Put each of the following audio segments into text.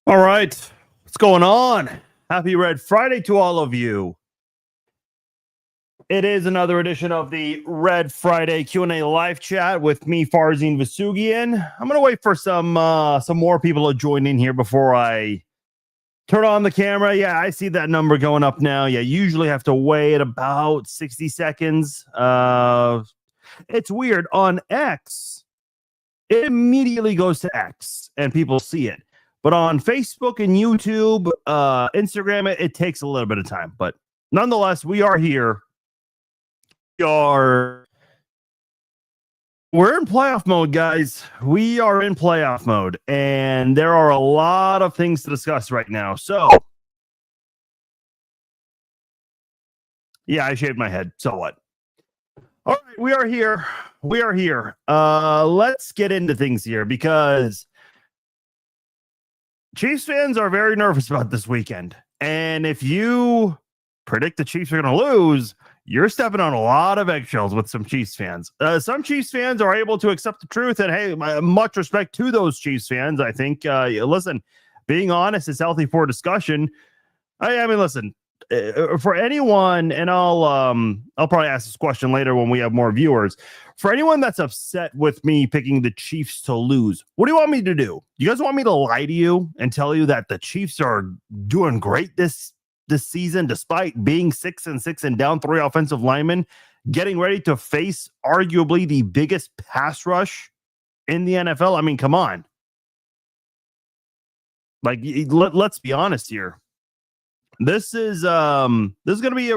All right. What's going on? Happy Red Friday to all of you. It is another edition of the Red Friday Q&A live chat with me, Farzin Vasugian. I'm going to wait for some more people to join in here before I turn on the camera. Yeah, I see that number going up now. Yeah, usually have to wait about 60 seconds. It's weird. On X, it immediately goes to X and people see it. But on Facebook and YouTube, Instagram, it takes a little bit of time. But nonetheless, we are here. We're in playoff mode, guys. We are in playoff mode, and there are a lot of things to discuss right now. So, yeah, I shaved my head. So what? All right, we are here. We are here. Let's get into things here because Chiefs fans are very nervous about this weekend. And if you predict the Chiefs are going to lose, you're stepping on a lot of eggshells with some Chiefs fans. Some Chiefs fans are able to accept the truth, and hey, much respect to those Chiefs fans. I think, listen, being honest is healthy for discussion. I mean, listen, for anyone, and I'll probably ask this question later when we have more viewers. For anyone that's upset with me picking the Chiefs to lose, what do you want me to do? You guys want me to lie to you and tell you that the Chiefs are doing great this season, despite being 6-6 and down 3 offensive linemen, getting ready to face arguably the biggest pass rush in the NFL? I mean, come on. Like, let's be honest here. This is going to be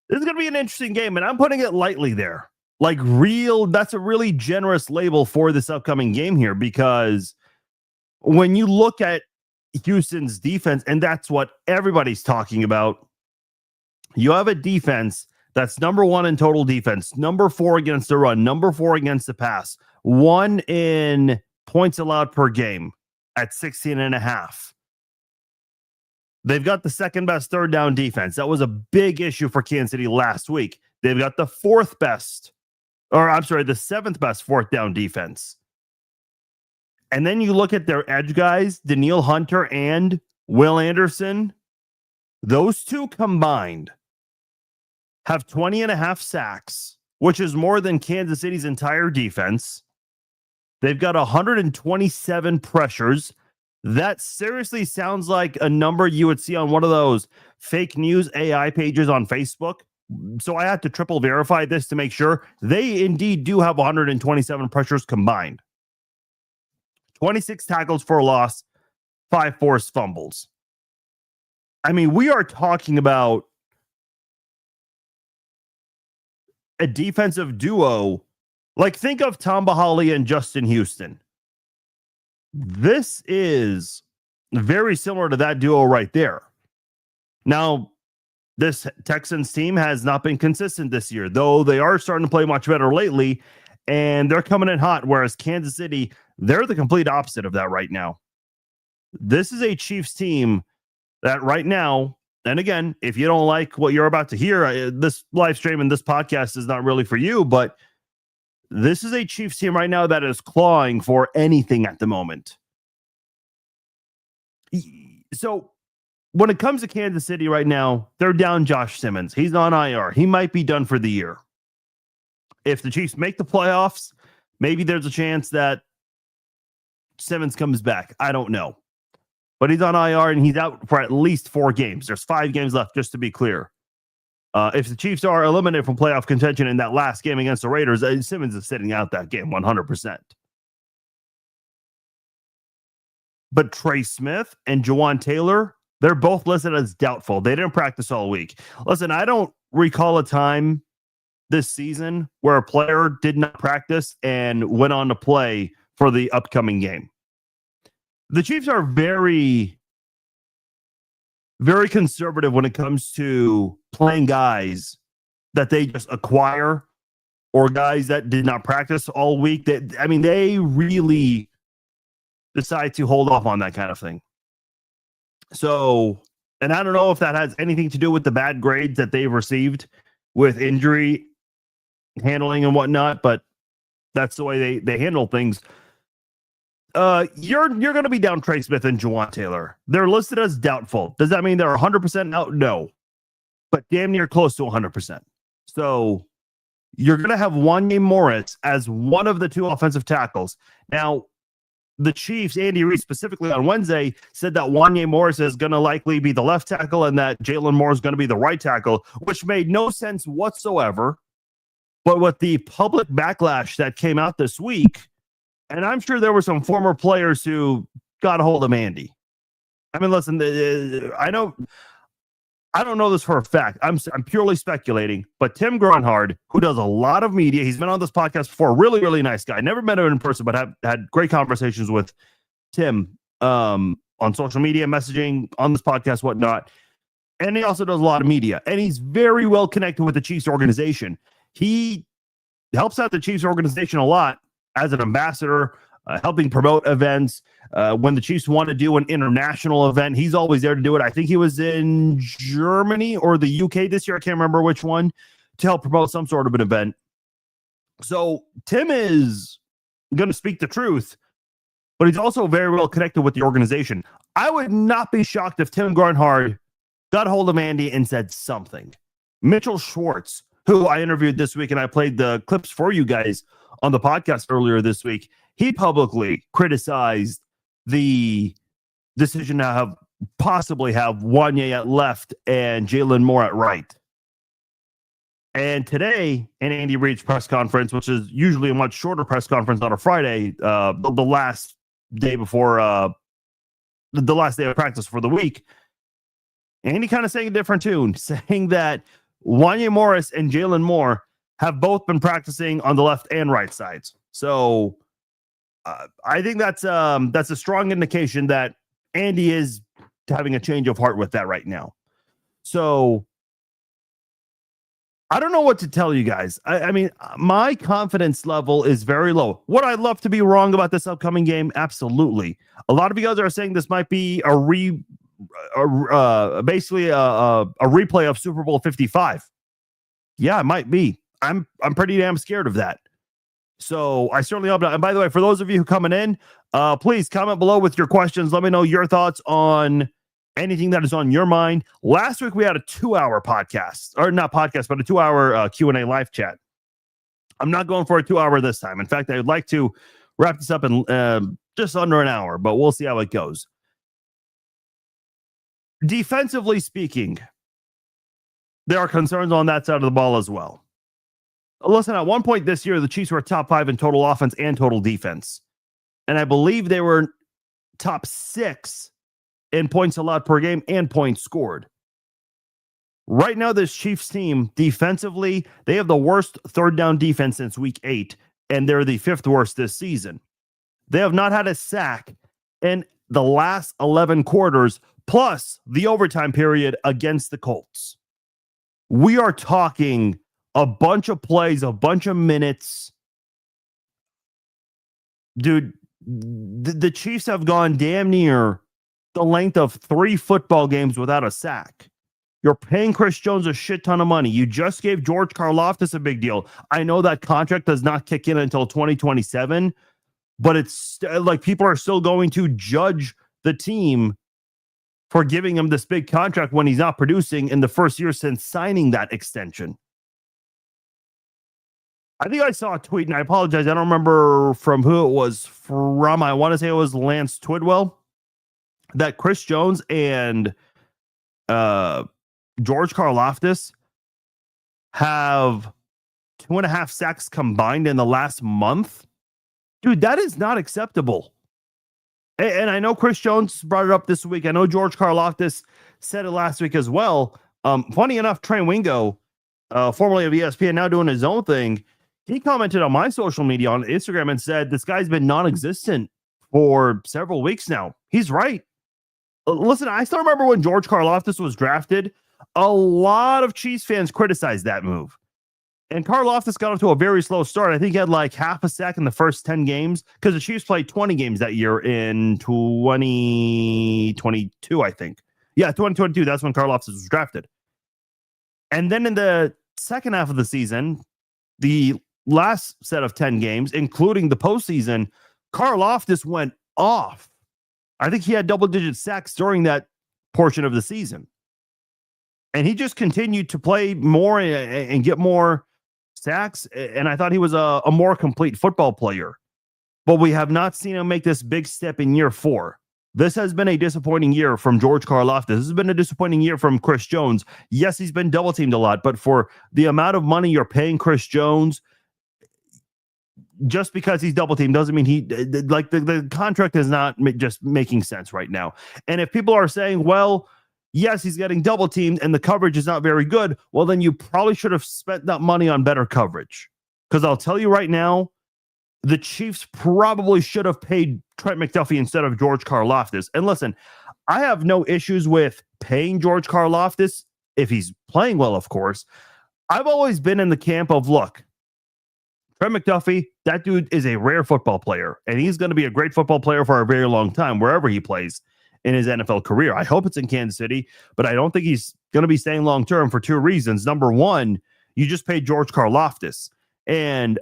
this is going to be an interesting game, and I'm putting it lightly there. Like, that's a really generous label for this upcoming game here, because when you look at Houston's defense, and that's what everybody's talking about, you have a defense that's number 1 in total defense, number 4 against the run, number 4 against the pass, 1 in points allowed per game at 16.5. They've got the second best third down defense. That was a big issue for Kansas City last week. They've got the the 7th best fourth down defense. And then you look at their edge guys, Danielle Hunter and Will Anderson. Those two combined have 20.5 sacks, which is more than Kansas City's entire defense. They've got 127 pressures. That seriously sounds like a number you would see on one of those fake news AI pages on Facebook. So I had to triple verify this to make sure they indeed do have 127 pressures combined. 26 tackles for a loss, 5 forced fumbles. I mean, we are talking about a defensive duo. Like, think of Tom Bahali and Justin Houston. This is very similar to that duo right there. Now, this Texans team has not been consistent this year, though they are starting to play much better lately, and they're coming in hot, whereas Kansas City, they're the complete opposite of that right now. This is a Chiefs team that right now, and again, if you don't like what you're about to hear, this live stream and this podcast is not really for you, but this is a Chiefs team right now that is clawing for anything at the moment. So when it comes to Kansas City right now, they're down Josh Simmons. He's on IR. He might be done for the year. If the Chiefs make the playoffs, maybe there's a chance that Simmons comes back. I don't know. But he's on IR and he's out for at least 4 games. There's 5 games left, just to be clear. If the Chiefs are eliminated from playoff contention in that last game against the Raiders, Simmons is sitting out that game 100%. But Trey Smith and Jawan Taylor, they're both listed as doubtful. They didn't practice all week. Listen, I don't recall a time this season where a player did not practice and went on to play for the upcoming game. The Chiefs are very, very conservative when it comes to playing guys that they just acquire or guys that did not practice all week. They really decide to hold off on that kind of thing. So, and I don't know if that has anything to do with the bad grades that they've received with injury handling and whatnot, but that's the way they handle things. you're going to be down Trey Smith and Juwan Taylor. They're listed as doubtful. Does that mean they're 100% out? No, but damn near close to 100%. So you're going to have Wanya Morris as one of the two offensive tackles. Now, the Chiefs, Andy Reid specifically on Wednesday, said that Wanya Morris is going to likely be the left tackle and that Jalen Moore is going to be the right tackle, which made no sense whatsoever. But with the public backlash that came out this week, and I'm sure there were some former players who got a hold of Andy. I mean, listen, I don't know this for a fact. I'm purely speculating, but Tim Grunhard, who does a lot of media, he's been on this podcast before, really, really nice guy. Never met him in person, but have had great conversations with Tim on social media, messaging, on this podcast, whatnot. And he also does a lot of media, and he's very well connected with the Chiefs organization. He helps out the Chiefs organization a lot as an ambassador, helping promote events. When the Chiefs want to do an international event, he's always there to do it. I think he was in Germany or the UK this year. I can't remember which one, to help promote some sort of an event. So Tim is going to speak the truth, but he's also very well connected with the organization. I would not be shocked if Tim Grunhard got a hold of Andy and said something. Mitchell Schwartz, who I interviewed this week, and I played the clips for you guys on the podcast earlier this week, he publicly criticized the decision to possibly have Wanya at left and Jalen Moore at right. And today, in Andy Reid's press conference, which is usually a much shorter press conference on a Friday, the last day before the last day of practice for the week, Andy kind of sang a different tune, saying that Wanya Morris and Jalen Moore have both been practicing on the left and right sides. So I think that's a strong indication that Andy is having a change of heart with that right now. So I don't know what to tell you guys. I mean, my confidence level is very low. Would I love to be wrong about this upcoming game? Absolutely. A lot of you guys are saying this might be basically a replay of Super Bowl 55. Yeah, it might be. I'm pretty damn scared of that. So I certainly hope not. And by the way, for those of you who coming in, please comment below with your questions. Let me know your thoughts on anything that is on your mind. Last week we had a 2-hour podcast, or not podcast, but a 2-hour Q&A live chat. I'm not going for a 2-hour this time. In fact, I would like to wrap this up in just under an hour, but we'll see how it goes. Defensively speaking, there are concerns on that side of the ball as well. Listen, at one point this year, the Chiefs were top 5 in total offense and total defense. And I believe they were top 6 in points allowed per game and points scored. Right now, this Chiefs team, defensively, they have the worst third down defense since week 8, and they're the 5th worst this season. They have not had a sack in the last 11 quarters, plus the overtime period against the Colts. We are talking a bunch of plays, a bunch of minutes. Dude, the Chiefs have gone damn near the length of 3 football games without a sack. You're paying Chris Jones a shit ton of money. You just gave George Karlaftis a big deal. I know that contract does not kick in until 2027, but it's like people are still going to judge the team for giving him this big contract when he's not producing in the first year since signing that extension. I think I saw a tweet, and I apologize, I don't remember from who it was from. I want to say it was Lance Twidwell, that Chris Jones and George Karlaftis have 2.5 sacks combined in the last month. Dude, that is not acceptable. And I know Chris Jones brought it up this week. I know George Karlaftis said it last week as well. Funny enough, Trey Wingo, formerly of ESPN, now doing his own thing, he commented on my social media on Instagram and said, this guy's been non-existent for several weeks now. He's right. Listen, I still remember when George Karlaftis was drafted, a lot of Chiefs fans criticized that move. And Karlaftis got off to a very slow start. I think he had like half a sack in the first 10 games because the Chiefs played 20 games that year in 2022, I think. Yeah, 2022. That's when Karlaftis was drafted. And then in the second half of the season, the last set of 10 games, including the postseason, Karlaftis went off. I think he had double-digit sacks during that portion of the season. And he just continued to play more and get more sacks. And I thought he was a more complete football player. But we have not seen him make this big step in year 4. This has been a disappointing year from George Karlaftis. This has been a disappointing year from Chris Jones. Yes, he's been double teamed a lot, but for the amount of money you're paying Chris Jones, just because he's double teamed doesn't mean the contract is not just making sense right now. And if people are saying, well, yes, he's getting double teamed and the coverage is not very good, well, then you probably should have spent that money on better coverage. Because I'll tell you right now, the Chiefs probably should have paid Trent McDuffie instead of George Karlaftis. And listen, I have no issues with paying George Karlaftis if he's playing well, of course. I've always been in the camp of, look, Trent McDuffie, that dude is a rare football player, and he's going to be a great football player for a very long time, wherever he plays in his NFL career. I hope it's in Kansas City, but I don't think he's going to be staying long-term for 2 reasons. Number one, you just paid George Karlaftis, and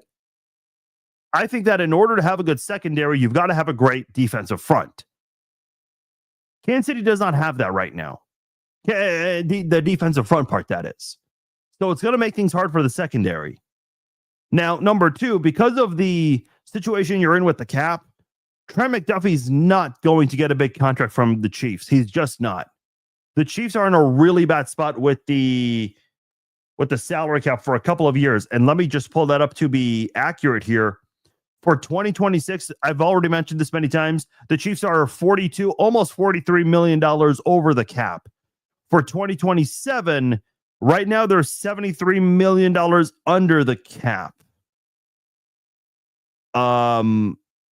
I think that in order to have a good secondary, you've got to have a great defensive front. Kansas City does not have that right now. The defensive front part, that is. So it's going to make things hard for the secondary. Now, number two, because of the situation you're in with the cap, Trent McDuffie's not going to get a big contract from the Chiefs. He's just not. The Chiefs are in a really bad spot with the salary cap for a couple of years. And let me just pull that up to be accurate here. For 2026, I've already mentioned this many times, the Chiefs are almost $43 million over the cap. For 2027, right now they're $73 million under the cap.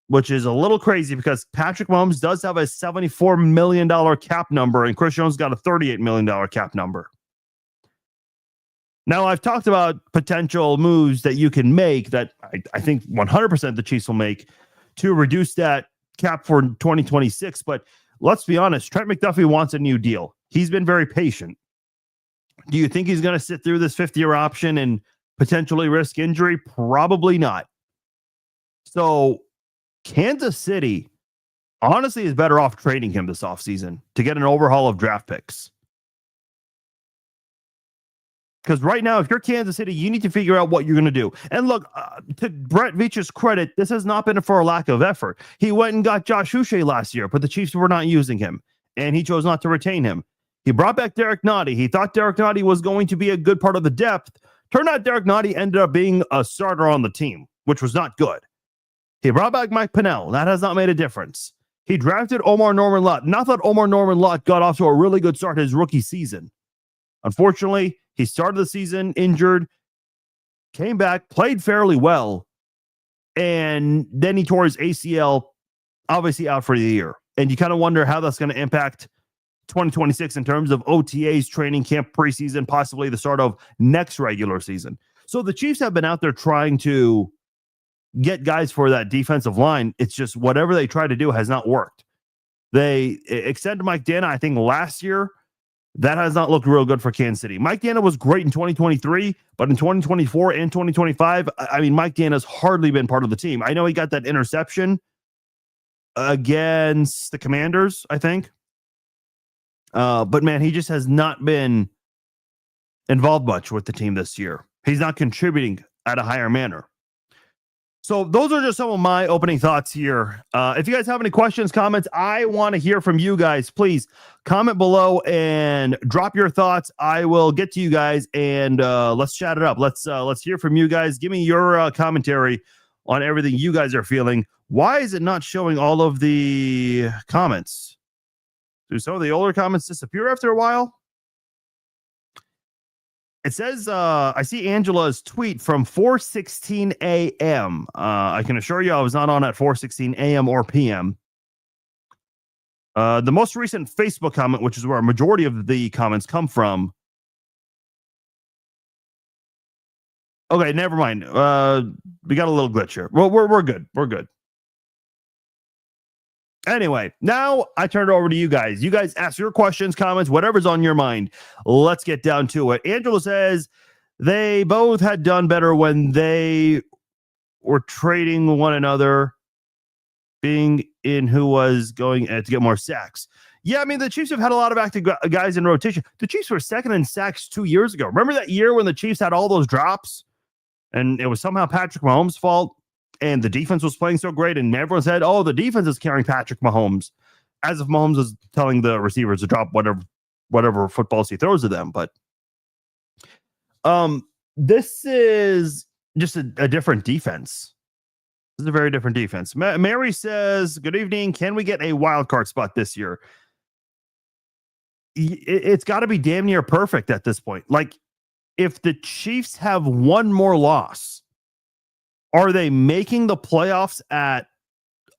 Which is a little crazy because Patrick Mahomes does have a $74 million cap number and Chris Jones got a $38 million cap number. Now, I've talked about potential moves that you can make that I think 100% the Chiefs will make to reduce that cap for 2026. But let's be honest, Trent McDuffie wants a new deal. He's been very patient. Do you think he's going to sit through this 5th-year option and potentially risk injury? Probably not. So Kansas City honestly is better off trading him this offseason to get an overhaul of draft picks. Because right now, if you're Kansas City, you need to figure out what you're going to do. And look, to Brett Veach's credit, this has not been for a lack of effort. He went and got Josh Uche last year, but the Chiefs were not using him, and he chose not to retain him. He brought back Derek Nottie. He thought Derek Nottie was going to be a good part of the depth. Turned out Derek Nottie ended up being a starter on the team, which was not good. He brought back Mike Pennell. That has not made a difference. He drafted Omar Norman-Lott. Not that Omar Norman-Lott got off to a really good start his rookie season. Unfortunately, he started the season injured, came back, played fairly well, and then he tore his ACL, obviously out for the year. And you kind of wonder how that's going to impact 2026 in terms of OTAs, training camp, preseason, possibly the start of next regular season. So the Chiefs have been out there trying to get guys for that defensive line. It's just whatever they try to do has not worked. They extended Mike Dana, I think, last year. That has not looked real good for Kansas City. Mike Dana was great in 2023, but in 2024 and 2025, I mean, Mike Dana's hardly been part of the team. I know he got that interception against the Commanders, I think. But man, he just has not been involved much with the team this year. He's not contributing at a higher manner. So those are just some of my opening thoughts here. If you guys have any questions, comments, I want to hear from you guys. Please comment below and drop your thoughts. I will get to you guys and let's chat it up. Let's hear from you guys. Give me your commentary on everything you guys are feeling. Why is it not showing all of the comments? Do some of the older comments disappear after a while? It says, I see Angela's tweet from 4:16 a.m. I can assure you I was not on at 4:16 a.m. or p.m. The most recent Facebook comment, which is where a majority of the comments come from. Okay, never mind. We got a little glitch here. Well, we're good. We're good. Anyway, now I turn it over to you guys. You guys ask your questions, comments, whatever's on your mind. Let's get down to it. Angela says they both had done better when they were trading one another, being in who was going to get more sacks. Yeah, I mean, the Chiefs have had a lot of active guys in rotation. The Chiefs were second in sacks 2 years ago. Remember that year when the Chiefs had all those drops? And it was somehow Patrick Mahomes' fault, and the defense was playing so great, and everyone said, oh, the defense is carrying Patrick Mahomes, as if Mahomes was telling the receivers to drop whatever footballs he throws to them. But this is just a different defense. This is a very different defense. Mary says, good evening. Can we get a wild card spot this year? It's got to be damn near perfect at this point. Like, if the Chiefs have one more loss, are they making the playoffs at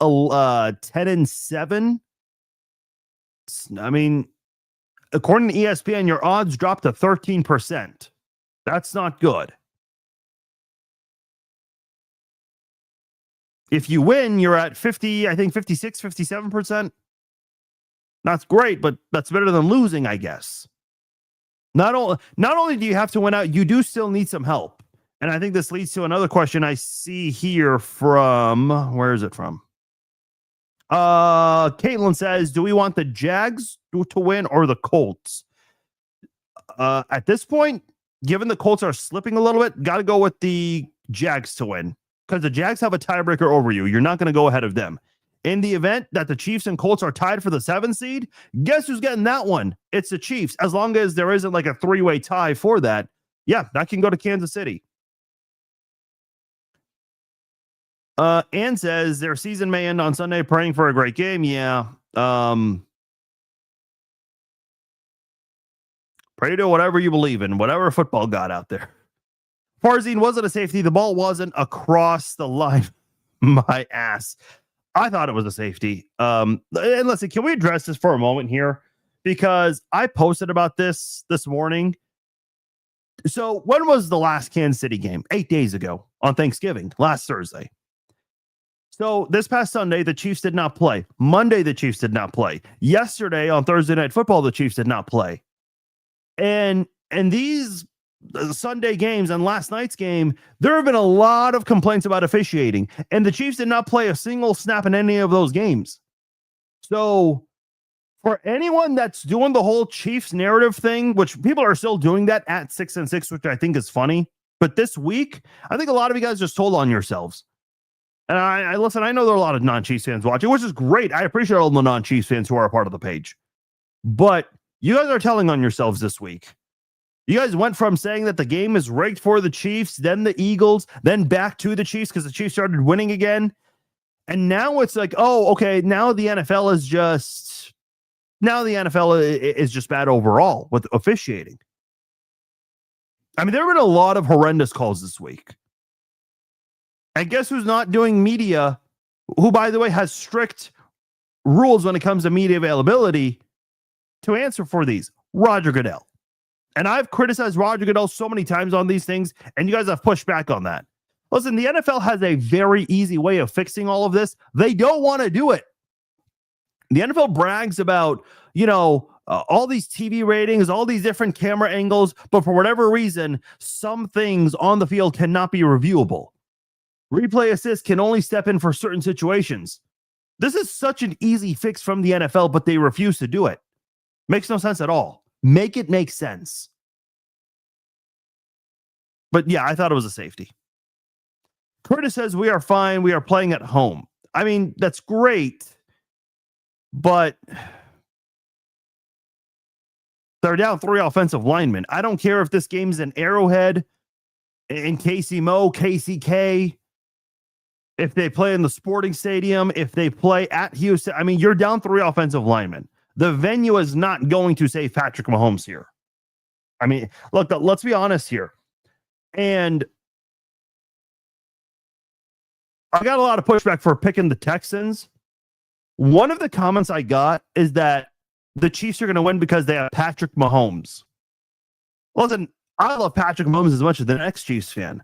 10-7? I mean, according to ESPN, your odds dropped to 13%. That's not good. If you win, you're at 50, I think 56, 57%. That's great, but that's better than losing, I guess. Not only do you have to win out, you do still need some help. And I think this leads to another question I see here from, where is it from? Caitlin says, do we want the Jags to win or the Colts? At this point, given the Colts are slipping a little bit, got to go with the Jags to win, because the Jags have a tiebreaker over you. You're not going to go ahead of them. In the event that the Chiefs and Colts are tied for the 7th seed, guess who's getting that one? It's the Chiefs. As long as there isn't like a 3-way tie for that, yeah, that can go to Kansas City. Ann says their season may end on Sunday. Praying for a great game. Yeah. Pray to whatever you believe in, whatever football god out there. Farzine, was it a safety? The ball wasn't across the line. My ass. I thought it was a safety. And listen, can we address this for a moment here? Because I posted about this morning. So when was the last Kansas City game? 8 days ago on Thanksgiving, last Thursday. So this past Sunday, the Chiefs did not play. Monday, the Chiefs did not play. Yesterday on Thursday Night Football, the Chiefs did not play. And these Sunday games and last night's game, there have been a lot of complaints about officiating, and the Chiefs did not play a single snap in any of those games. So for anyone that's doing the whole Chiefs narrative thing, which people are still doing that at 6-6, which I think is funny, but this week, I think a lot of you guys just told on yourselves. And I listen, I know there are a lot of non-Chiefs fans watching, which is great. I appreciate all the non-Chiefs fans who are a part of the page. But you guys are telling on yourselves this week. You guys went from saying that the game is rigged for the Chiefs, then the Eagles, then back to the Chiefs because the Chiefs started winning again. And now it's like, oh, okay, now the NFL is just bad overall with officiating. I mean, there have been a lot of horrendous calls this week. And guess who's not doing media, who, by the way, has strict rules when it comes to media availability to answer for these? Roger Goodell. And I've criticized Roger Goodell so many times on these things, and you guys have pushed back on that. Listen, the NFL has a very easy way of fixing all of this. They don't want to do it. The NFL brags about, all these TV ratings, all these different camera angles, but for whatever reason, some things on the field cannot be reviewable. Replay assist can only step in for certain situations. This is such an easy fix from the NFL, but they refuse to do it. Makes no sense at all. Make it make sense. But yeah, I thought it was a safety. Curtis says we are fine. We are playing at home. I mean, that's great, but they're down 3 offensive linemen. I don't care if this game's in Arrowhead, in KC KCK, if they play in the Sporting Stadium, if they play at Houston. I mean, you're down 3 offensive linemen. The venue is not going to save Patrick Mahomes here. I mean, look, let's be honest here. And I got a lot of pushback for picking the Texans. One of the comments I got is that the Chiefs are going to win because they have Patrick Mahomes. Listen, I love Patrick Mahomes as much as the next Chiefs fan.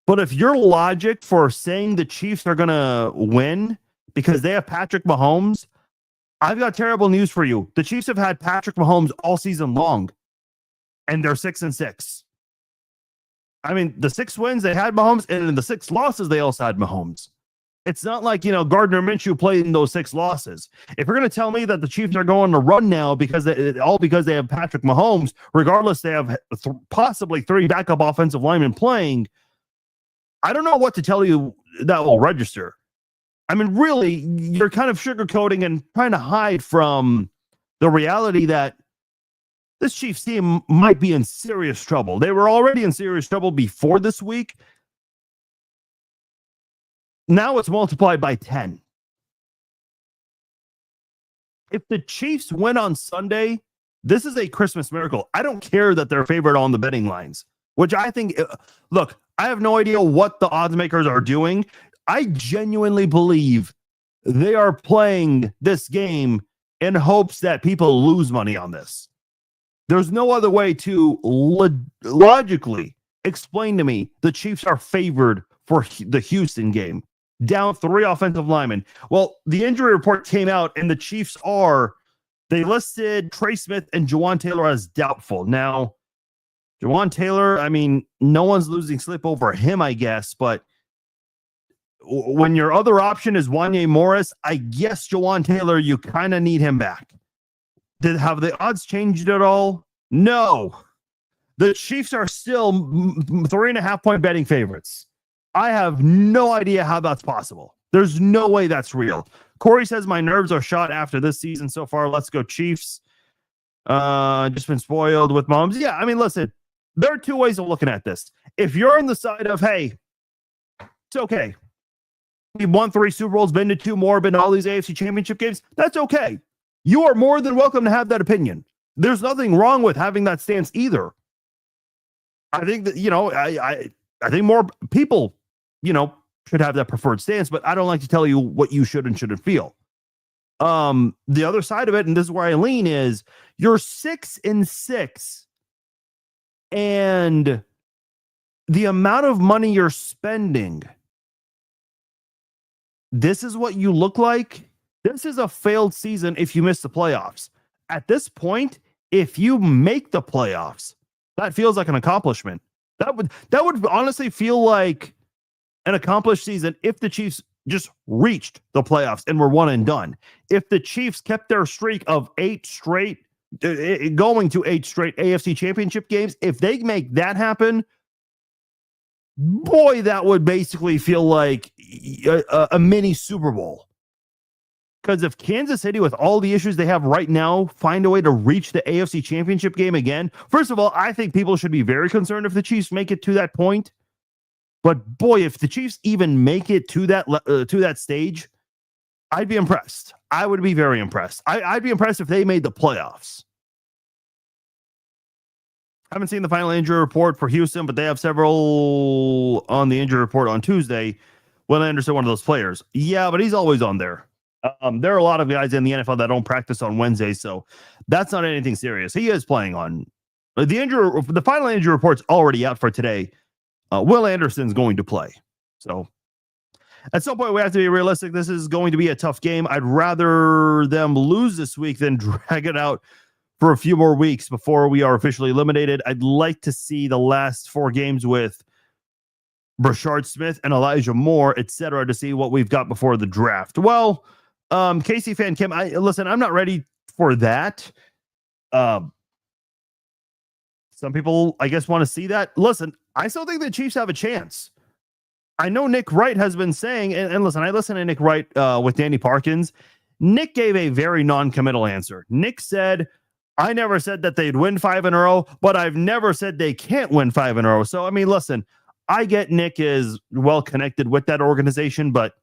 But if your logic for saying the Chiefs are going to win because they have Patrick Mahomes, I've got terrible news for you. The Chiefs have had Patrick Mahomes all season long, and they're 6-6. I mean, the 6 wins, they had Mahomes, and in the 6 losses, they also had Mahomes. It's not like, Gardner Minshew played in those 6 losses. If you're going to tell me that the Chiefs are going to run now because they have Patrick Mahomes, regardless they have possibly 3 backup offensive linemen playing, I don't know what to tell you that will register. I mean, really, you're kind of sugarcoating and trying to hide from the reality that this Chiefs team might be in serious trouble. They were already in serious trouble before this week. Now it's multiplied by 10. If the Chiefs win on Sunday, this is a Christmas miracle. I don't care that they're favored on the betting lines, which I think, look, I have no idea what the odds makers are doing. I genuinely believe they are playing this game in hopes that people lose money on this. There's no other way to logically explain to me the Chiefs are favored for the Houston game. Down 3 offensive linemen. Well, the injury report came out, and the Chiefs they listed Trey Smith and Jawaan Taylor as doubtful. Now, Jawaan Taylor, I mean, no one's losing sleep over him, I guess, but when your other option is Wanya Morris, I guess Jawaan Taylor, you kind of need him back. Have the odds changed at all? No. The Chiefs are still 3.5-point betting favorites. I have no idea how that's possible. There's no way that's real. Corey says my nerves are shot after this season so far. Let's go Chiefs. Just been spoiled with moms. Yeah, I mean, listen, there are 2 ways of looking at this. If you're on the side of, hey, it's okay. We've won 3 Super Bowls, been to 2 more, been to all these AFC Championship games. That's okay. You are more than welcome to have that opinion. There's nothing wrong with having that stance either. I think that, I think more people, should have that preferred stance, but I don't like to tell you what you should and shouldn't feel. The other side of it, and this is where I lean, is you're 6-6, and the amount of money you're spending, this is what you look like. This is a failed season if you miss the playoffs. At this point, if you make the playoffs, that feels like an accomplishment. That would honestly feel like an accomplished season if the Chiefs just reached the playoffs and were one and done. If the Chiefs kept their streak of 8 straight, going to 8 straight AFC Championship games, if they make that happen, boy, that would basically feel like a mini Super Bowl. Because if Kansas City, with all the issues they have right now, find a way to reach the AFC Championship game again, first of all, I think people should be very concerned if the Chiefs make it to that point. But boy, if the Chiefs even make it to that stage, I'd be impressed. I would be very impressed. I'd be impressed if they made the playoffs. I haven't seen the final injury report for Houston, but they have several on the injury report on Tuesday. Will Anderson, one of those players. Yeah, but he's always on there. There are a lot of guys in the NFL that don't practice on Wednesday, so that's not anything serious. He is playing on the injury. The final injury report's already out for today. Will Anderson's going to play. So at some point, we have to be realistic. This is going to be a tough game. I'd rather them lose this week than drag it out for a few more weeks before we are officially eliminated. I'd like to see the last 4 games with Brashard Smith and Elijah Moore, etc., to see what we've got before the draft. Well, Casey Fan Kim, listen, I'm not ready for that. Some people, I guess, want to see that. Listen, I still think the Chiefs have a chance. I know Nick Wright has been saying, and listen, I listened to Nick Wright with Danny Parkins. Nick gave a very non-committal answer. Nick said, I never said that they'd win 5 in a row, but I've never said they can't win 5 in a row. So, I mean, listen, I get Nick is well connected with that organization, but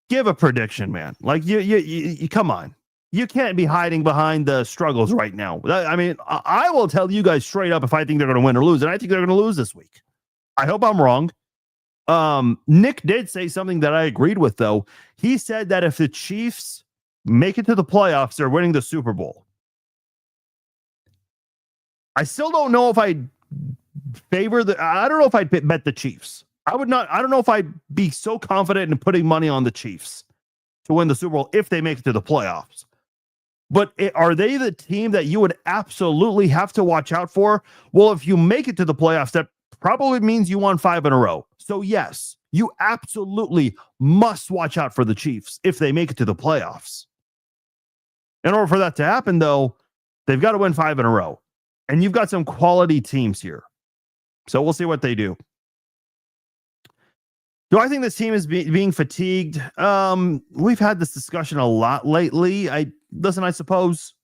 give a prediction, man. Like, you come on. You can't be hiding behind the struggles right now. I mean, I will tell you guys straight up if I think they're going to win or lose, and I think they're going to lose this week. I hope I'm wrong. Nick did say something that I agreed with, though. He said that if the Chiefs make it to the playoffs, they're winning the Super Bowl. I still don't know if I'd favor I don't know if I'd bet the Chiefs. I don't know if I'd be so confident in putting money on the Chiefs to win the Super Bowl if they make it to the playoffs. But are they the team that you would absolutely have to watch out for? Well, if you make it to the playoffs, that probably means you won 5 in a row. So yes, You absolutely must watch out for the Chiefs if they make it to the playoffs. In order for that to happen, though, they've got to win 5 in a row. And you've got some quality teams here. So we'll see what they do. Do I think this team is being fatigued? We've had this discussion a lot lately. I suppose.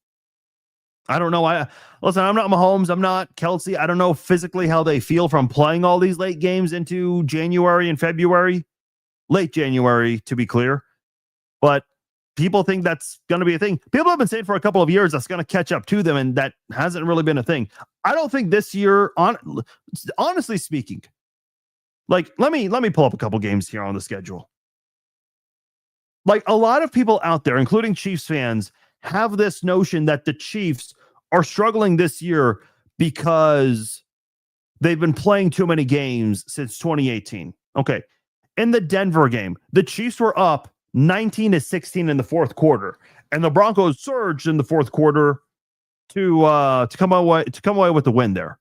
I don't know. I'm not Mahomes. I'm not Kelsey. I don't know physically how they feel from playing all these late games into January and February. Late January, to be clear. But people think that's going to be a thing. People have been saying for a couple of years that's going to catch up to them, and that hasn't really been a thing. I don't think this year, honestly speaking, like, let me pull up a couple games here on the schedule. Like, a lot of people out there, including Chiefs fans, have this notion that the Chiefs are struggling this year because they've been playing too many games since 2018. Okay. In the Denver game, the Chiefs were up 19-16 in the fourth quarter, and the Broncos surged in the fourth quarter to come away with the win there.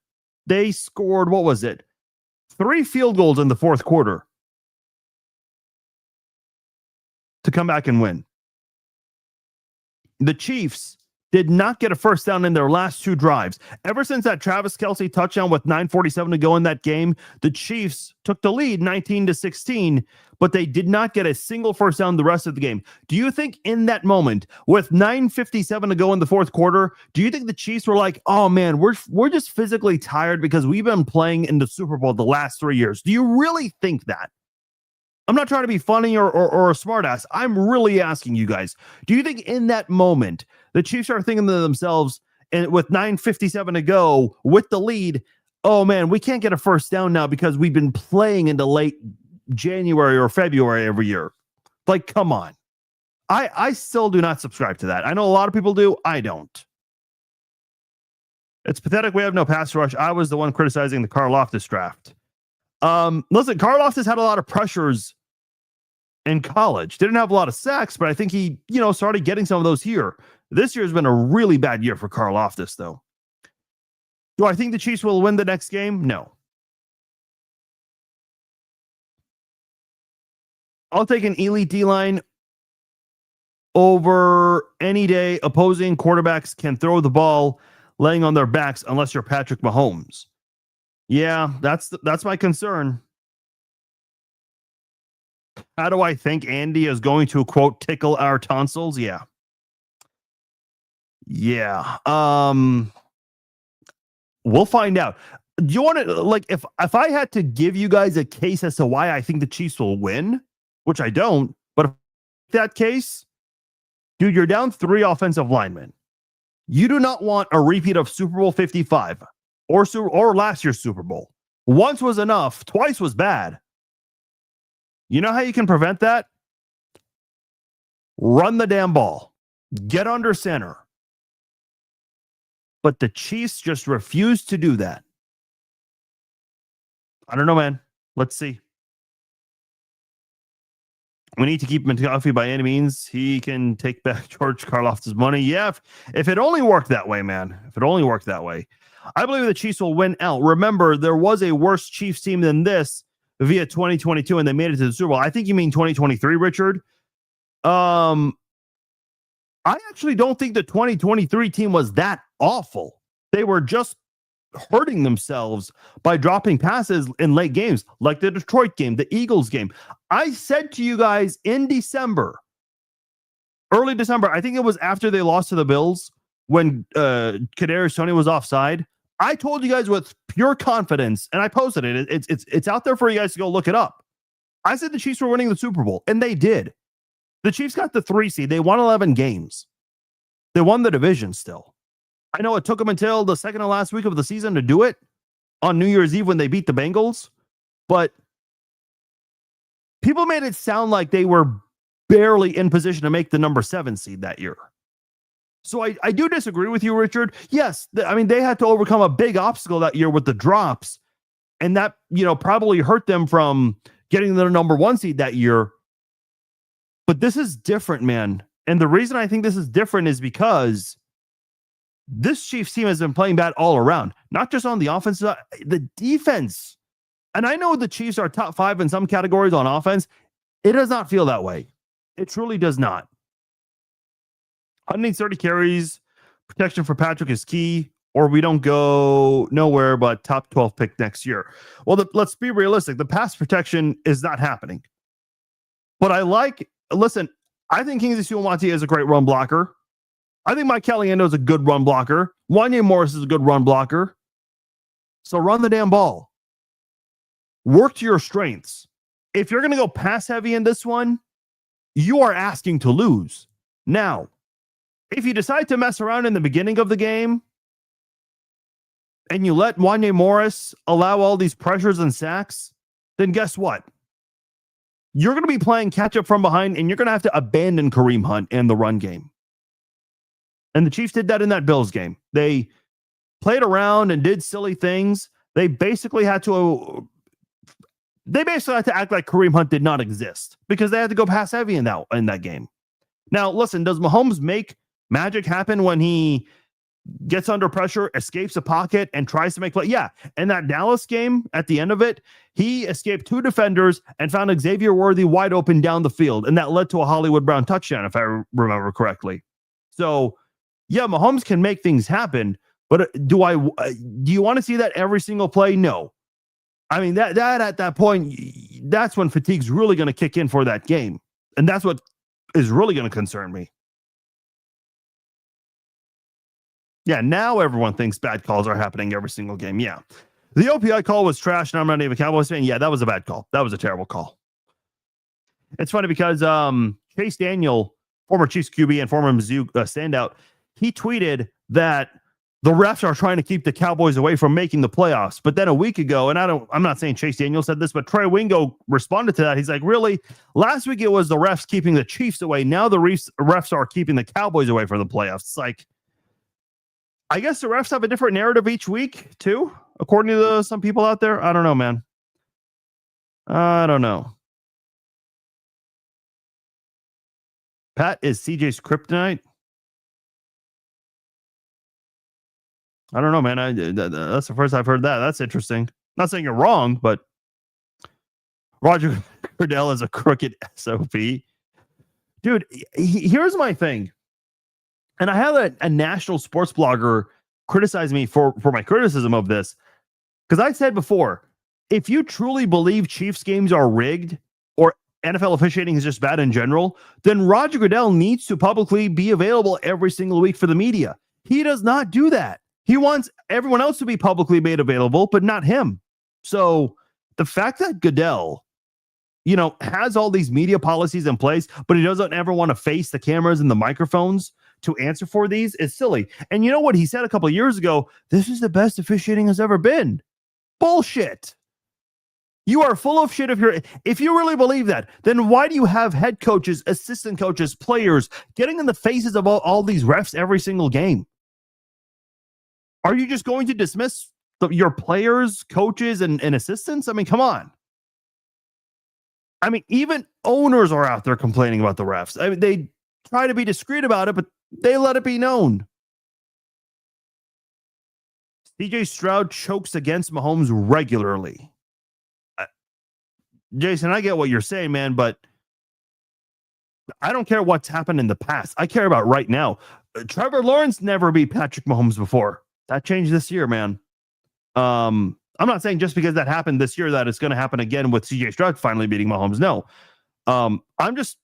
They scored, what was it? 3 field goals in the fourth quarter to come back and win. The Chiefs did not get a first down in their last 2 drives. Ever since that Travis Kelce touchdown with 9:47 to go in that game, the Chiefs took the lead 19-16, but they did not get a single first down the rest of the game. Do you think in that moment, with 9:57 to go in the fourth quarter, do you think the Chiefs were like, oh man, we're just physically tired because we've been playing in the Super Bowl the last 3 years? Do you really think that? I'm not trying to be funny or a smartass. I'm really asking you guys. Do you think in that moment the Chiefs are thinking to themselves, and with 9:57 to go with the lead, oh man, we can't get a first down now because we've been playing into late January or February every year? Like, come on. I still do not subscribe to that. I know a lot of people do. I don't. It's pathetic we have no pass rush. I was the one criticizing the Karlaftis draft. Listen, Karlaftis had a lot of pressures in college. Didn't have a lot of sacks, but I think he, started getting some of those here. This year has been a really bad year for Karlaftis, though. Do I think the Chiefs will win the next game? No. I'll take an elite D-line over any day. Opposing quarterbacks can throw the ball laying on their backs unless you're Patrick Mahomes. Yeah, that's my concern. How do I think Andy is going to, quote, tickle our tonsils? Yeah. We'll find out. Do you want to, like, if I had to give you guys a case as to why I think the Chiefs will win, which I don't, but if that case, dude, you're down 3 offensive linemen. You do not want a repeat of Super Bowl 55 or last year's Super Bowl. Once was enough. Twice was bad. You know how you can prevent that? Run the damn ball. Get under center. But the Chiefs just refuse to do that. I don't know, man. Let's see. We need to keep McDuffie by any means. He can take back George Karlaftis' money. Yeah, if it only worked that way, man. If it only worked that way. I believe the Chiefs will win out. Remember, there was a worse Chiefs team than this via 2022, and they made it to the Super Bowl. I think you mean 2023, Richard. I actually don't think the 2023 team was that awful. They were just hurting themselves by dropping passes in late games, like the Detroit game, the Eagles game. I said to you guys in December, early December, I think it was after they lost to the Bills when Kadarius Toney was offside. I told you guys with pure confidence, and I posted it. It's out there for you guys to go look it up. I said the Chiefs were winning the Super Bowl, and they did. The Chiefs got the 3 seed. They won 11 games. They won the division still. I know it took them until the second to last week of the season to do it on New Year's Eve when they beat the Bengals, but people made it sound like they were barely in position to make the number 7 seed that year. So I do disagree with you, Richard. Yes, they had to overcome a big obstacle that year with the drops, and that, probably hurt them from getting the number 1 seed that year. But this is different, man. And the reason I think this is different is because this Chiefs team has been playing bad all around, not just on the offense. The defense And I know the Chiefs are top 5 in some categories on offense. It does not feel that way. It truly does not. 130 carries, protection for Patrick is key, or we don't go nowhere but top 12 pick next year. Well, let's be realistic. The pass protection is not happening. But I think Kingsley Suamataia is a great run blocker. I think Mike Caliendo is a good run blocker. Wanya Morris is a good run blocker. So run the damn ball. Work to your strengths. If you're going to go pass heavy in this one, you are asking to lose. Now, if you decide to mess around in the beginning of the game and you let Wanya Morris allow all these pressures and sacks, then guess what? You're going to be playing catch up from behind, and you're going to have to abandon Kareem Hunt in the run game. And the Chiefs did that in that Bills game. They played around and did silly things. They basically had to act like Kareem Hunt did not exist because they had to go pass heavy in that game. Now, listen, does Mahomes make magic happen when he gets under pressure, escapes a pocket, and tries to make play? Yeah. In that Dallas game, at the end of it, he escaped 2 defenders and found Xavier Worthy wide open down the field, and that led to a Hollywood Brown touchdown, if I remember correctly. So, yeah, Mahomes can make things happen, but do you want to see that every single play? No. I mean, that at that point, that's when fatigue's really going to kick in for that game. And that's what is really going to concern me. Yeah, now everyone thinks bad calls are happening every single game. Yeah. The OPI call was trash, and I'm not even a Cowboys fan. Yeah, that was a bad call. That was a terrible call. It's funny because Chase Daniel, former Chiefs QB and former Mizzou standout, he tweeted that the refs are trying to keep the Cowboys away from making the playoffs. But then a week ago, and I'm not saying Chase Daniel said this, but Trey Wingo responded to that. He's like, really? Last week it was the refs keeping the Chiefs away. Now the refs are keeping the Cowboys away from the playoffs. It's like, I guess the refs have a different narrative each week, too, according to some people out there. I don't know, man. I don't know. Pat, is CJ's kryptonite? I don't know, man. That's the first I've heard that. That's interesting. Not saying you're wrong, but Roger Goodell is a crooked SOP. Dude, here's my thing. And I have a national sports blogger criticize me for my criticism of this. Because I said before, if you truly believe Chiefs games are rigged or NFL officiating is just bad in general, then Roger Goodell needs to publicly be available every single week for the media. He does not do that. He wants everyone else to be publicly made available, but not him. So the fact that Goodell, has all these media policies in place, but he doesn't ever want to face the cameras and the microphones to answer for these is silly. And you know what he said a couple of years ago? This is the best officiating has ever been. Bullshit. You are full of shit. If you really believe that, then why do you have head coaches, assistant coaches, players getting in the faces of all these refs every single game? Are you just going to dismiss your players, coaches, and assistants? I mean, come on. I mean, even owners are out there complaining about the refs. I mean, they try to be discreet about it, but they let it be known. CJ Stroud chokes against Mahomes regularly. Jason, I get what you're saying, man, but I don't care what's happened in the past. I care about right now. Trevor Lawrence never beat Patrick Mahomes before. That changed this year, man. I'm not saying just because that happened this year that it's going to happen again with CJ Stroud finally beating Mahomes. No. I'm just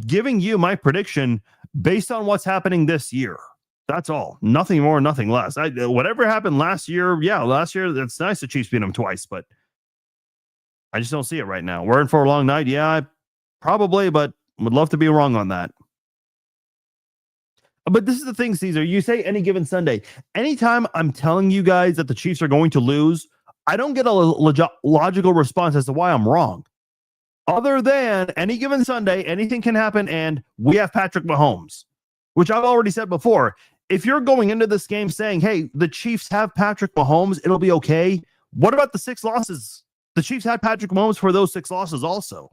giving you my prediction based on what's happening this year. That's all. Nothing more, nothing less. Whatever happened last year, it's nice the Chiefs beat them twice, but I just don't see it right now. We're in for a long night. Yeah, probably, but would love to be wrong on that. But this is the thing, Caesar. You say any given Sunday. Anytime I'm telling you guys that the Chiefs are going to lose, I don't get a logical response as to why I'm wrong. Other than any given Sunday, anything can happen, and we have Patrick Mahomes, which I've already said before. If you're going into this game saying, hey, the Chiefs have Patrick Mahomes, it'll be okay. What about the 6 losses? The Chiefs had Patrick Mahomes for those 6 losses also.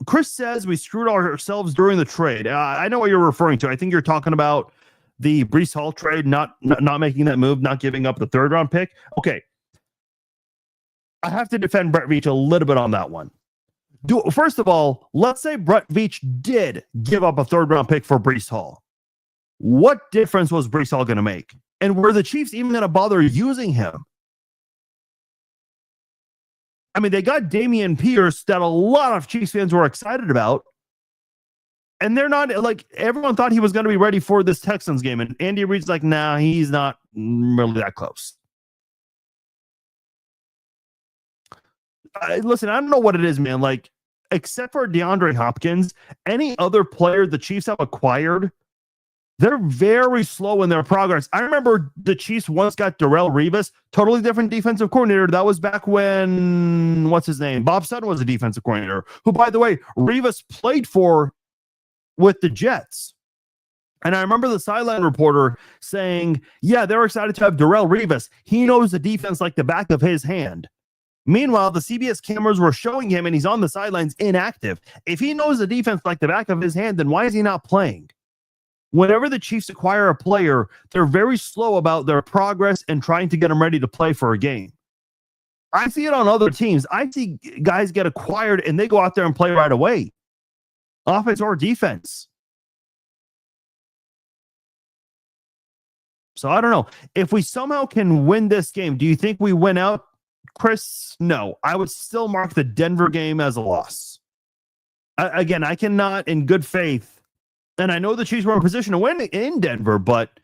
Chris says we screwed ourselves during the trade. I know what you're referring to. I think you're talking about the Breece Hall trade, not making that move, not giving up the 3rd round pick. Okay. I have to defend Brett Veach a little bit on that one. First of all, let's say Brett Veach did give up a third-round pick for Breece Hall. What difference was Breece Hall going to make? And were the Chiefs even going to bother using him? I mean, they got Dameon Pierce that a lot of Chiefs fans were excited about. And they're not, like, everyone thought he was going to be ready for this Texans game. And Andy Reid's like, nah, he's not really that close. Listen, I don't know what it is, man. Like, except for DeAndre Hopkins, any other player the Chiefs have acquired, they're very slow in their progress. I remember the Chiefs once got Darrelle Revis, totally different defensive coordinator. That was back when, what's his name? Bob Sutton was a defensive coordinator, who, by the way, Revis played for with the Jets. And I remember the sideline reporter saying, yeah, they're excited to have Darrelle Revis. He knows the defense like the back of his hand. Meanwhile, the CBS cameras were showing him and he's on the sidelines inactive. If he knows the defense like the back of his hand, then why is he not playing? Whenever the Chiefs acquire a player, they're very slow about their progress and trying to get them ready to play for a game. I see it on other teams. I see guys get acquired and they go out there and play right away. Offense or defense. So I don't know. If we somehow can win this game, do you think we win out, Chris? No. I would still mark the Denver game as a loss. Again, I cannot, in good faith, and I know the Chiefs were in position to win in Denver, but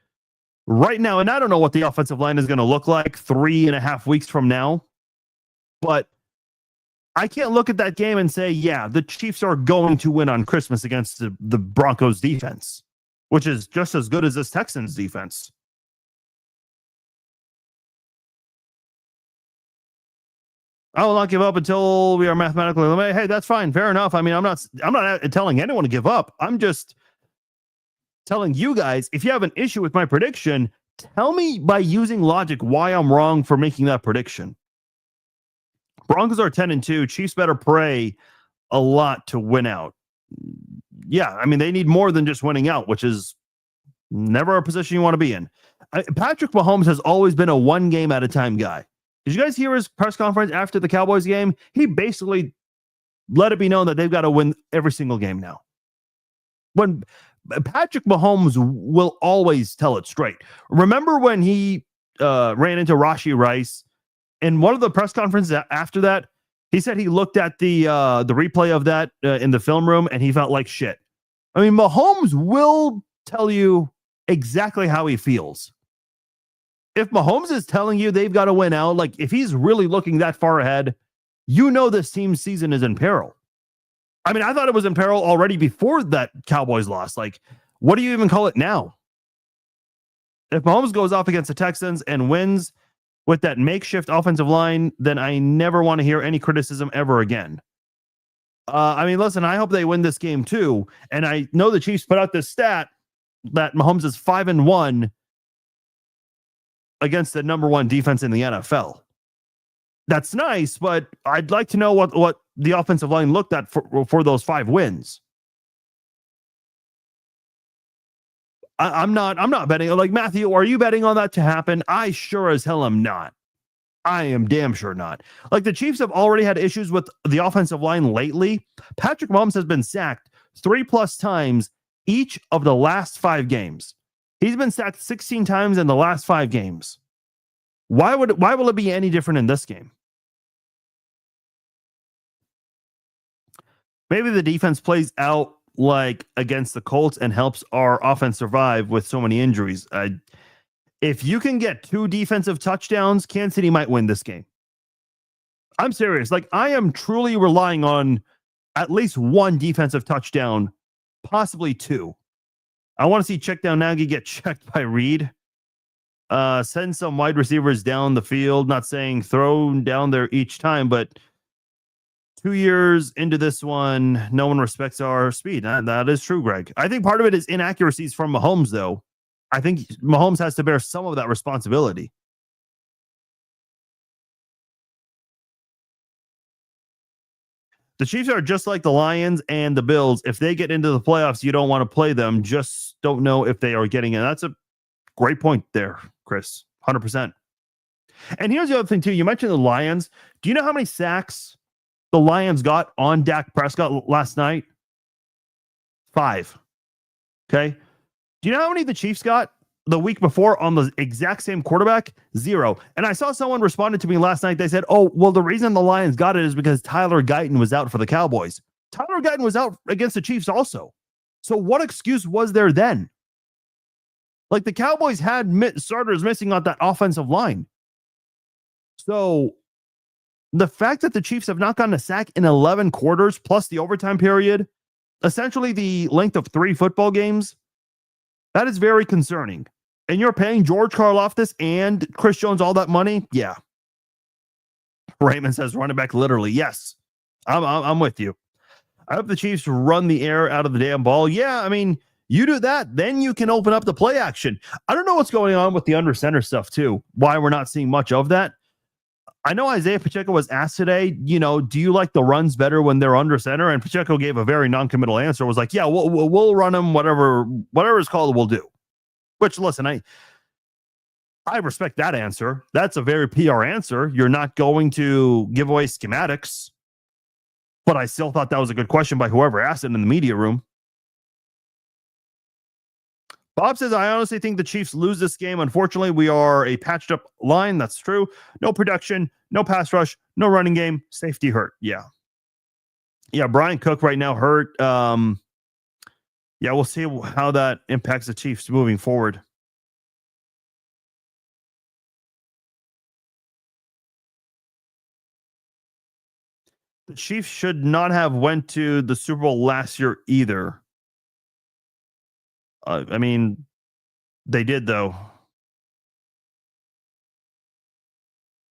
right now, and I don't know what the offensive line is going to look like 3.5 weeks from now, but I can't look at that game and say, yeah, the Chiefs are going to win on Christmas against the Broncos defense, which is just as good as this Texans defense. I will not give up until we are mathematically eliminated. Hey, that's fine. Fair enough. I mean, I'm not telling anyone to give up. I'm just telling you guys, if you have an issue with my prediction, tell me by using logic why I'm wrong for making that prediction. Broncos are 10-2. Chiefs better pray a lot to win out. Yeah, I mean, they need more than just winning out, which is never a position you want to be in. Patrick Mahomes has always been a one game at a time guy. Did you guys hear his press conference after the Cowboys game? He basically let it be known that they've got to win every single game now. When Patrick Mahomes will always tell it straight. Remember when he ran into Rashee Rice? In one of the press conferences after that, he said he looked at the replay of that in the film room and he felt like shit. I mean, Mahomes will tell you exactly how he feels. If Mahomes is telling you they've got to win out, like if he's really looking that far ahead, you know this team's season is in peril. I mean, I thought it was in peril already before that Cowboys loss. Like, what do you even call it now? If Mahomes goes off against the Texans and wins with that makeshift offensive line, then I never want to hear any criticism ever again. I mean, listen, I hope they win this game too. And I know the Chiefs put out this stat that Mahomes is 5-1 against the number one defense in the NFL. That's nice, but I'd like to know what the offensive line looked at for those 5 wins. I'm not betting. Like, Matthew, are you betting on that to happen? I sure as hell am not. I am damn sure not. Like, the Chiefs have already had issues with the offensive line lately. Patrick Mahomes has been sacked 3+ times each of the last 5 games. He's been sacked 16 times in the last 5 games. Why will it be any different in this game? Maybe the defense plays out like against the Colts and helps our offense survive with so many injuries. If you can get 2 defensive touchdowns, Kansas City might win this game. I'm serious. Like, I am truly relying on at least 1 defensive touchdown, possibly 2. I want to see check down Nagy get checked by Reed. Send some wide receivers down the field. Not saying throw down there each time, but 2 years into this one, no one respects our speed. That is true, Greg. I think part of it is inaccuracies from Mahomes, though. I think Mahomes has to bear some of that responsibility. The Chiefs are just like the Lions and the Bills. If they get into the playoffs, you don't want to play them. Just don't know if they are getting in. That's a great point there, Chris. 100%. And here's the other thing, too. You mentioned the Lions. Do you know how many sacks the Lions got on Dak Prescott last night? 5. Okay. Do you know how many the Chiefs got the week before on the exact same quarterback? 0. And I saw someone responded to me last night. They said, oh, well, the reason the Lions got it is because Tyler Guyton was out for the Cowboys. Tyler Guyton was out against the Chiefs also. So what excuse was there then? Like, the Cowboys had starters missing on that offensive line. So the fact that the Chiefs have not gotten a sack in 11 quarters plus the overtime period, essentially the length of 3 football games, that is very concerning. And you're paying George Karlaftis and Chris Jones all that money? Yeah. Raymond says running back literally. Yes. I'm with you. I hope the Chiefs run the air out of the damn ball. Yeah, I mean, you do that, then you can open up the play action. I don't know what's going on with the under center stuff too, why we're not seeing much of that. I know Isaiah Pacheco was asked today, do you like the runs better when they're under center? And Pacheco gave a very non-committal answer, was like, yeah, we'll run them, whatever is called, we'll do. Which, listen, I respect that answer. That's a very PR answer. You're not going to give away schematics. But I still thought that was a good question by whoever asked it in the media room. Bob says, I honestly think the Chiefs lose this game. Unfortunately, we are a patched up line. That's true. No production, no pass rush, no running game, safety hurt. Yeah. Yeah, Brian Cook right now hurt. Yeah, we'll see how that impacts the Chiefs moving forward. The Chiefs should not have went to the Super Bowl last year either. I mean, they did, though.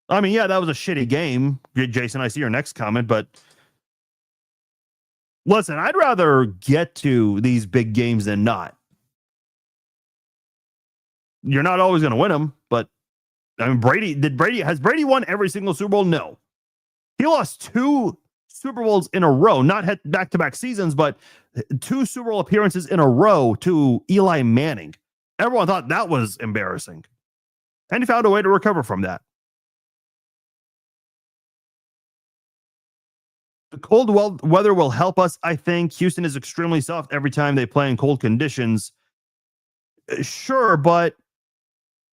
I mean, yeah, that was a shitty game. Jason, I see your next comment, but listen, I'd rather get to these big games than not. You're not always going to win them, but I mean, has Brady won every single Super Bowl? No. He lost 2 Super Bowls in a row, not back-to-back seasons, but 2 Super Bowl appearances in a row to Eli Manning. Everyone thought that was embarrassing. And he found a way to recover from that. The cold weather will help us, I think. Houston is extremely soft every time they play in cold conditions. Sure, but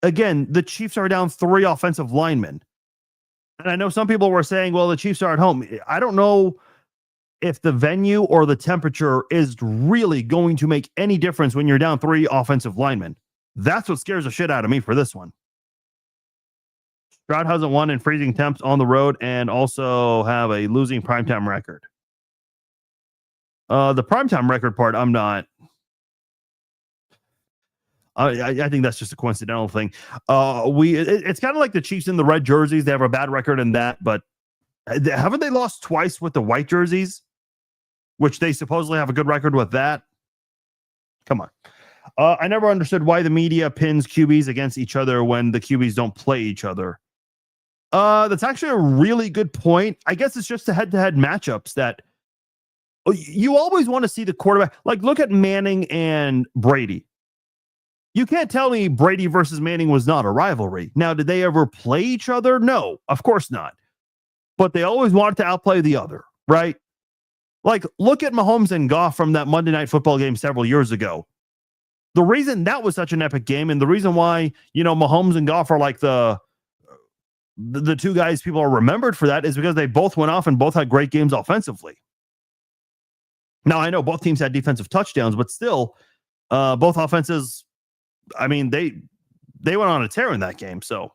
again, the Chiefs are down 3 offensive linemen. And I know some people were saying, well, the Chiefs are at home. I don't know if the venue or the temperature is really going to make any difference when you're down 3 offensive linemen. That's what scares the shit out of me for this one. Stroud hasn't won in freezing temps on the road and also have a losing primetime record. The primetime record part, I'm not. I think that's just a coincidental thing. It's kind of like the Chiefs in the red jerseys. They have a bad record in that, but haven't they lost twice with the white jerseys, which they supposedly have a good record with that? Come on. I never understood why the media pins QBs against each other when the QBs don't play each other. That's actually a really good point. I guess it's just the head-to-head matchups that you always want to see the quarterback. Like, look at Manning and Brady. You can't tell me Brady versus Manning was not a rivalry. Now, did they ever play each other? No, of course not. But they always wanted to outplay the other, right? Like, look at Mahomes and Goff from that Monday Night Football game several years ago. The reason that was such an epic game and the reason why, Mahomes and Goff are like the 2 guys people are remembered for that is because they both went off and both had great games offensively. Now, I know both teams had defensive touchdowns, but still, both offenses, I mean, they went on a tear in that game. So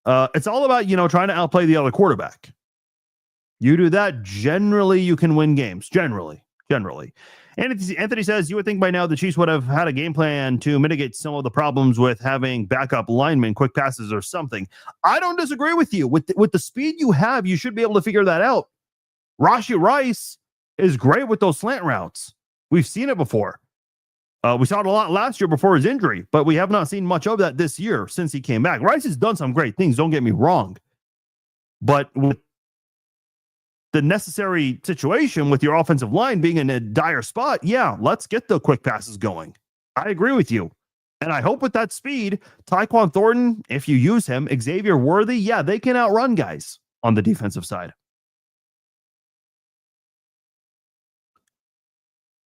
it's all about, trying to outplay the other quarterback. You do that, generally you can win games. Generally. Anthony says, you would think by now the Chiefs would have had a game plan to mitigate some of the problems with having backup linemen, quick passes or something. I don't disagree with you. With the speed you have, you should be able to figure that out. Rashee Rice is great with those slant routes. We've seen it before. We saw it a lot last year before his injury, but we have not seen much of that this year since he came back. Rice has done some great things, don't get me wrong. But with the necessary situation with your offensive line being in a dire spot, yeah, let's get the quick passes going. I agree with you. And I hope with that speed, Tyquan Thornton, if you use him, Xavier Worthy, yeah, they can outrun guys on the defensive side.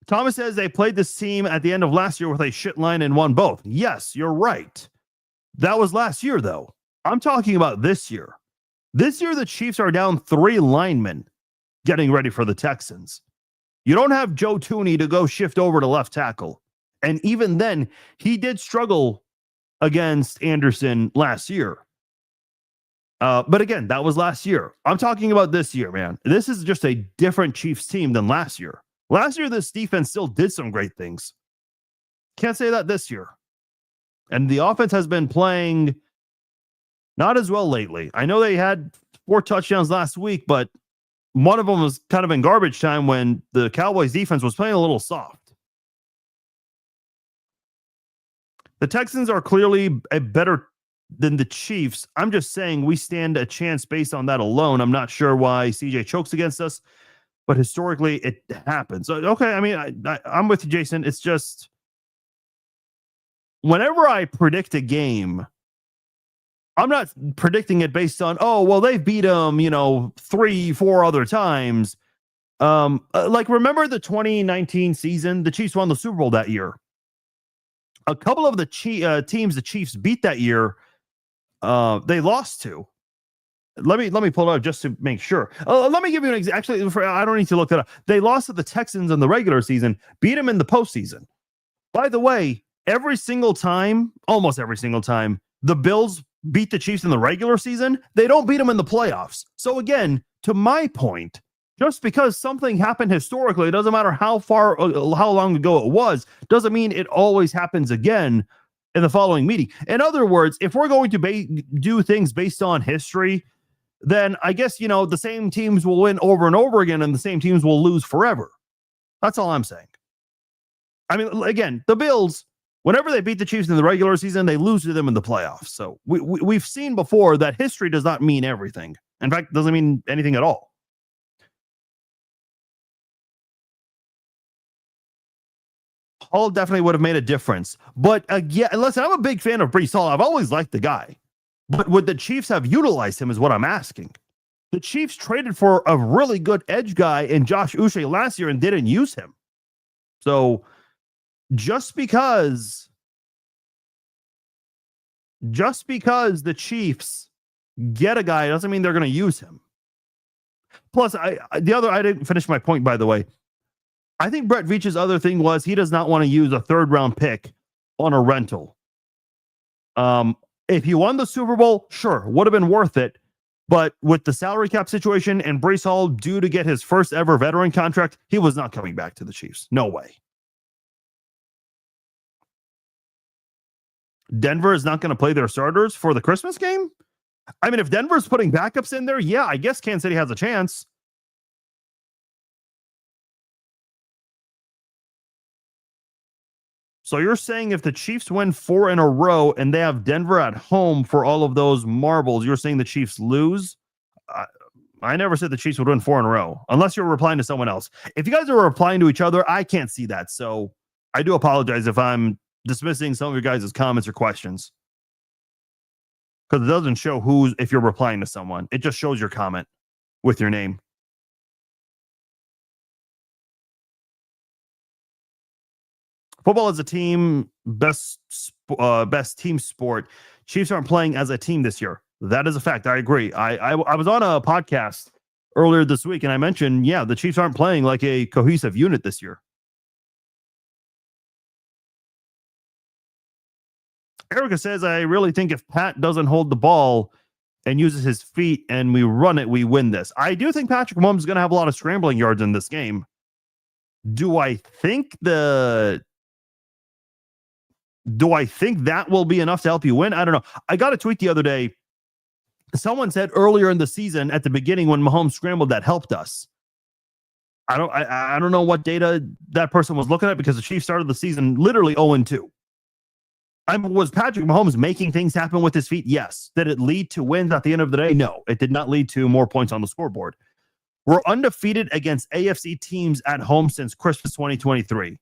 Thomas says they played this team at the end of last year with a shit line and won both. Yes, you're right. That was last year, though. I'm talking about this year. This year, the Chiefs are down 3 linemen getting ready for the Texans. You don't have Joe Thuney to go shift over to left tackle. And even then, he did struggle against Anderson last year. But again, that was last year. I'm talking about this year, man. This is just a different Chiefs team than last year. Last year, this defense still did some great things. Can't say that this year. And the offense has been playing not as well lately. I know they had 4 touchdowns last week, but one of them was kind of in garbage time when the Cowboys defense was playing a little soft. The Texans are clearly a better than the Chiefs. I'm just saying we stand a chance based on that alone. I'm not sure why CJ chokes against us, but historically it happens. So, okay, I mean, I'm with you, Jason. It's just whenever I predict a game, I'm not predicting it based on, oh, well, they've beat them, 3-4 other times. Like, remember the 2019 season? The Chiefs won the Super Bowl that year. A couple of the teams the Chiefs beat that year, they lost to. Let me pull it up just to make sure. Let me give you an example. Actually, I don't need to look that up. They lost to the Texans in the regular season, beat them in the postseason. By the way, almost every single time, the Bills beat the Chiefs in the regular season, they don't beat them in the playoffs. So again, to my point, just because something happened historically, it doesn't matter how long ago it was, doesn't mean it always happens again in the following meeting. In other words, if we're going to do things based on history, then I guess, the same teams will win over and over again and the same teams will lose forever. That's all I'm saying. I mean, again, the Bills, whenever they beat the Chiefs in the regular season, they lose to them in the playoffs. So we've seen before that history does not mean everything. In fact, it doesn't mean anything at all. Hall definitely would have made a difference. But yeah, listen, I'm a big fan of Breece Hall. I've always liked the guy. But would the Chiefs have utilized him is what I'm asking. The Chiefs traded for a really good edge guy in Josh Uche last year and didn't use him. So just because the Chiefs get a guy doesn't mean they're going to use him. Plus, I didn't finish my point, by the way. I think Brett Veach's other thing was he does not want to use a 3rd-round pick on a rental. If he won the Super Bowl, sure, would have been worth it. But with the salary cap situation and Breece Hall due to get his first ever veteran contract, he was not coming back to the Chiefs. No way. Denver is not going to play their starters for the Christmas game? I mean, if Denver's putting backups in there, yeah, I guess Kansas City has a chance. So you're saying if the Chiefs win 4 in a row and they have Denver at home for all of those marbles, you're saying the Chiefs lose? I never said the Chiefs would win 4 in a row, unless you're replying to someone else. If you guys are replying to each other, I can't see that. So I do apologize if I'm dismissing some of your guys' comments or questions. Because it doesn't show if you're replying to someone. It just shows your comment with your name. Football is a team, best team sport. Chiefs aren't playing as a team this year. That is a fact. I agree. I was on a podcast earlier this week, and I mentioned, yeah, the Chiefs aren't playing like a cohesive unit this year. Erica says, I really think if Pat doesn't hold the ball and uses his feet and we run it, we win this. I do think Patrick Mahomes is going to have a lot of scrambling yards in this game. Do I think that will be enough to help you win? I don't know. I got a tweet the other day. Someone said earlier in the season at the beginning when Mahomes scrambled, that helped us. I don't know what data that person was looking at because the Chiefs started the season literally 0-2. Was Patrick Mahomes making things happen with his feet? Yes. Did it lead to wins at the end of the day? No, it did not lead to more points on the scoreboard. We're undefeated against AFC teams at home since Christmas 2023.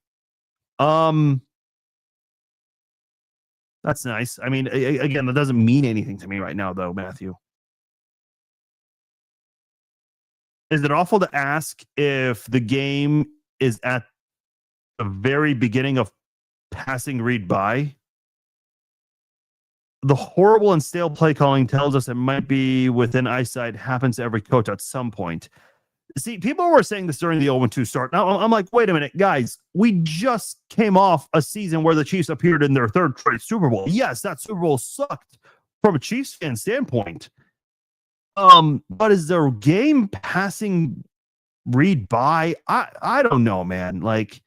That's nice. I mean, again, that doesn't mean anything to me right now, though, Matthew. Is it awful to ask if the game is at the very beginning of passing read by? The horrible and stale play calling tells us it might be within eyesight, happens to every coach at some point. See, people were saying this during the 0-2 start. Now, I'm like, wait a minute, guys. We just came off a season where the Chiefs appeared in their third straight Super Bowl. Yes, that Super Bowl sucked from a Chiefs fan standpoint. But is their game passing read by? I don't know, man. Like,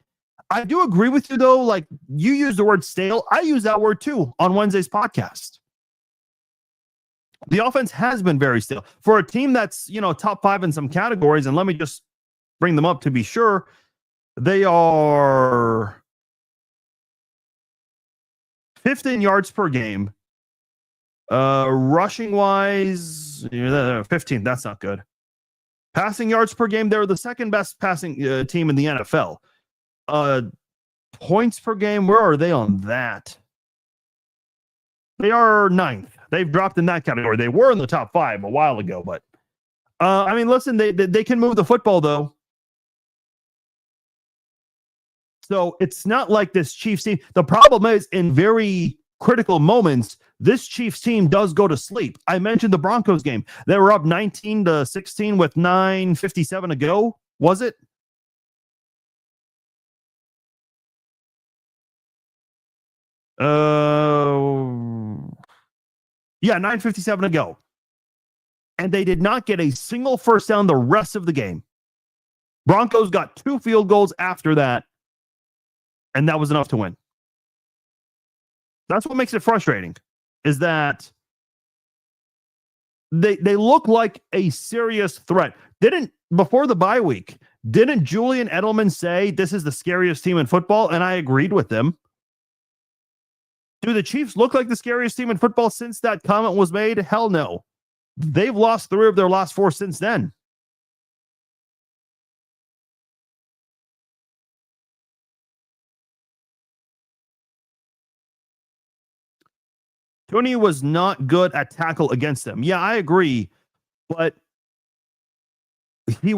I do agree with you, though. Like, you use the word stale. I use that word, too, on Wednesday's podcast. The offense has been very stale. For a team that's, top 5 in some categories, and let me just bring them up to be sure, they are 15 yards per game. Rushing wise, 15. That's not good. Passing yards per game, they're the second best passing team in the NFL. Points per game, where are they on that? They are 9th. They've dropped in that category. They were in the top 5 a while ago, but I mean, listen, they can move the football though. So it's not like this Chiefs team. The problem is, in very critical moments, this Chiefs team does go to sleep. I mentioned the Broncos game. They were up 19-16 with 9:57 to go. Was it? Yeah, 9:57 to go. And they did not get a single first down the rest of the game. Broncos got 2 field goals after that, and that was enough to win. That's what makes it frustrating, is that they look like a serious threat. Before the bye week, didn't Julian Edelman say this is the scariest team in football? And I agreed with them. Do the Chiefs look like the scariest team in football since that comment was made? Hell no. They've lost 3 of their last 4 since then. Tony was not good at tackle against them. Yeah, I agree. But he